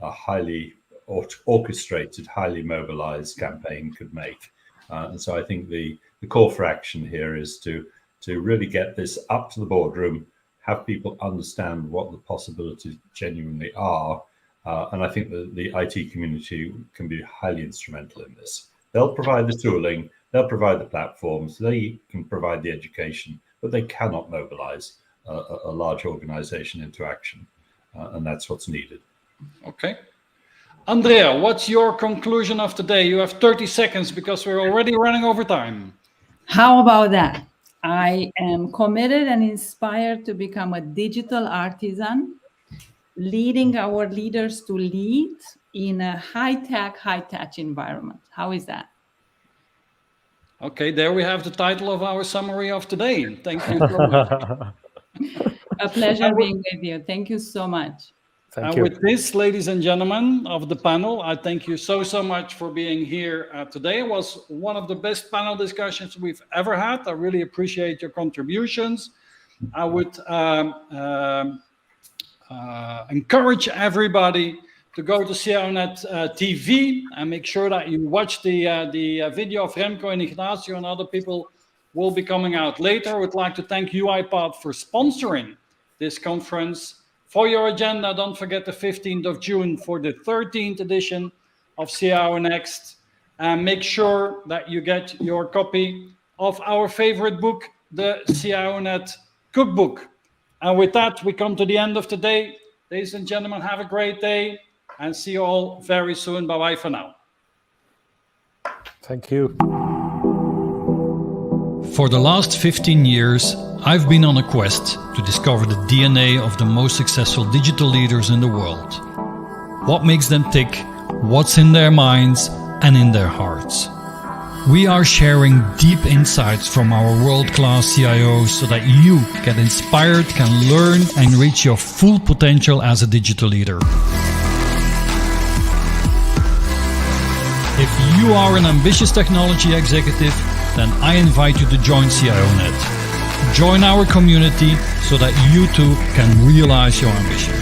Speaker 2: a highly orchestrated, highly mobilized campaign could make. And so I think the call for action here is to really get this up to the boardroom, have people understand what the possibilities genuinely are. And I think that the IT community can be highly instrumental in this. They'll provide the tooling, they'll provide the platforms, they can provide the education, but they cannot mobilize a large organization into action. And that's what's needed.
Speaker 1: Okay. Andrea, what's your conclusion of today? You have 30 seconds because we're already running over time.
Speaker 5: How about that? I am committed and inspired to become a digital artisan, leading our leaders to lead in a high-tech, high-touch environment. How is that?
Speaker 1: Okay, there we have the title of our summary of today. Thank you so much.
Speaker 5: A pleasure being with you. Thank you so much.
Speaker 4: Thank you.
Speaker 1: With this, ladies and gentlemen of the panel, I thank you so much for being here today. It was one of the best panel discussions we've ever had. I really appreciate your contributions. I would encourage everybody to go to CIONEXT TV and make sure that you watch the video of Remco and Ignacio, and other people will be coming out later. I would like to thank UiPath for sponsoring this conference. For your agenda, don't forget the 15th of June for the 13th edition of CIONEXT. And make sure that you get your copy of our favorite book, the CIONEXT Cookbook. And with that, we come to the end of today. Ladies and gentlemen, have a great day and see you all very soon. Bye-bye for now.
Speaker 4: Thank you.
Speaker 1: For the last 15 years, I've been on a quest to discover the DNA of the most successful digital leaders in the world. What makes them tick, what's in their minds and in their hearts. We are sharing deep insights from our world-class CIOs so that you get inspired, can learn and reach your full potential as a digital leader. If you are an ambitious technology executive, then I invite you to join CIONET. Join our community so that you too can realize your ambition.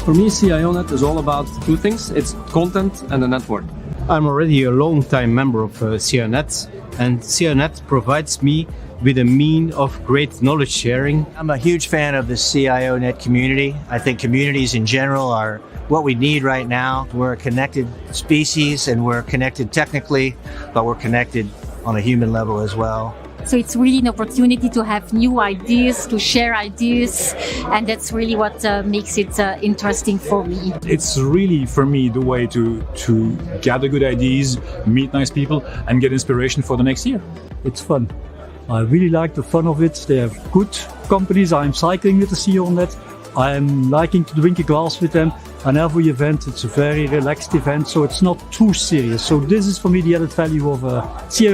Speaker 8: For me, CIONET is all about two things. It's content and a network.
Speaker 9: I'm already a long-time member of CIONET, and CIONET provides me with a mean of great knowledge sharing.
Speaker 10: I'm a huge fan of the CIONET community. I think communities in general are what we need right now. We're a connected species and we're connected technically, but we're connected on a human level as well.
Speaker 11: So it's really an opportunity to have new ideas, to share ideas, and that's really what makes it interesting for me.
Speaker 12: It's really, for me, the way to gather good ideas, meet nice people, and get inspiration for the next year.
Speaker 13: It's fun. I really like the fun of it. They have good companies. I'm cycling with the CIONET. I'm liking to drink a glass with them. And every event, it's a very relaxed event, so it's not too serious. So this is for me the added value of CIONET.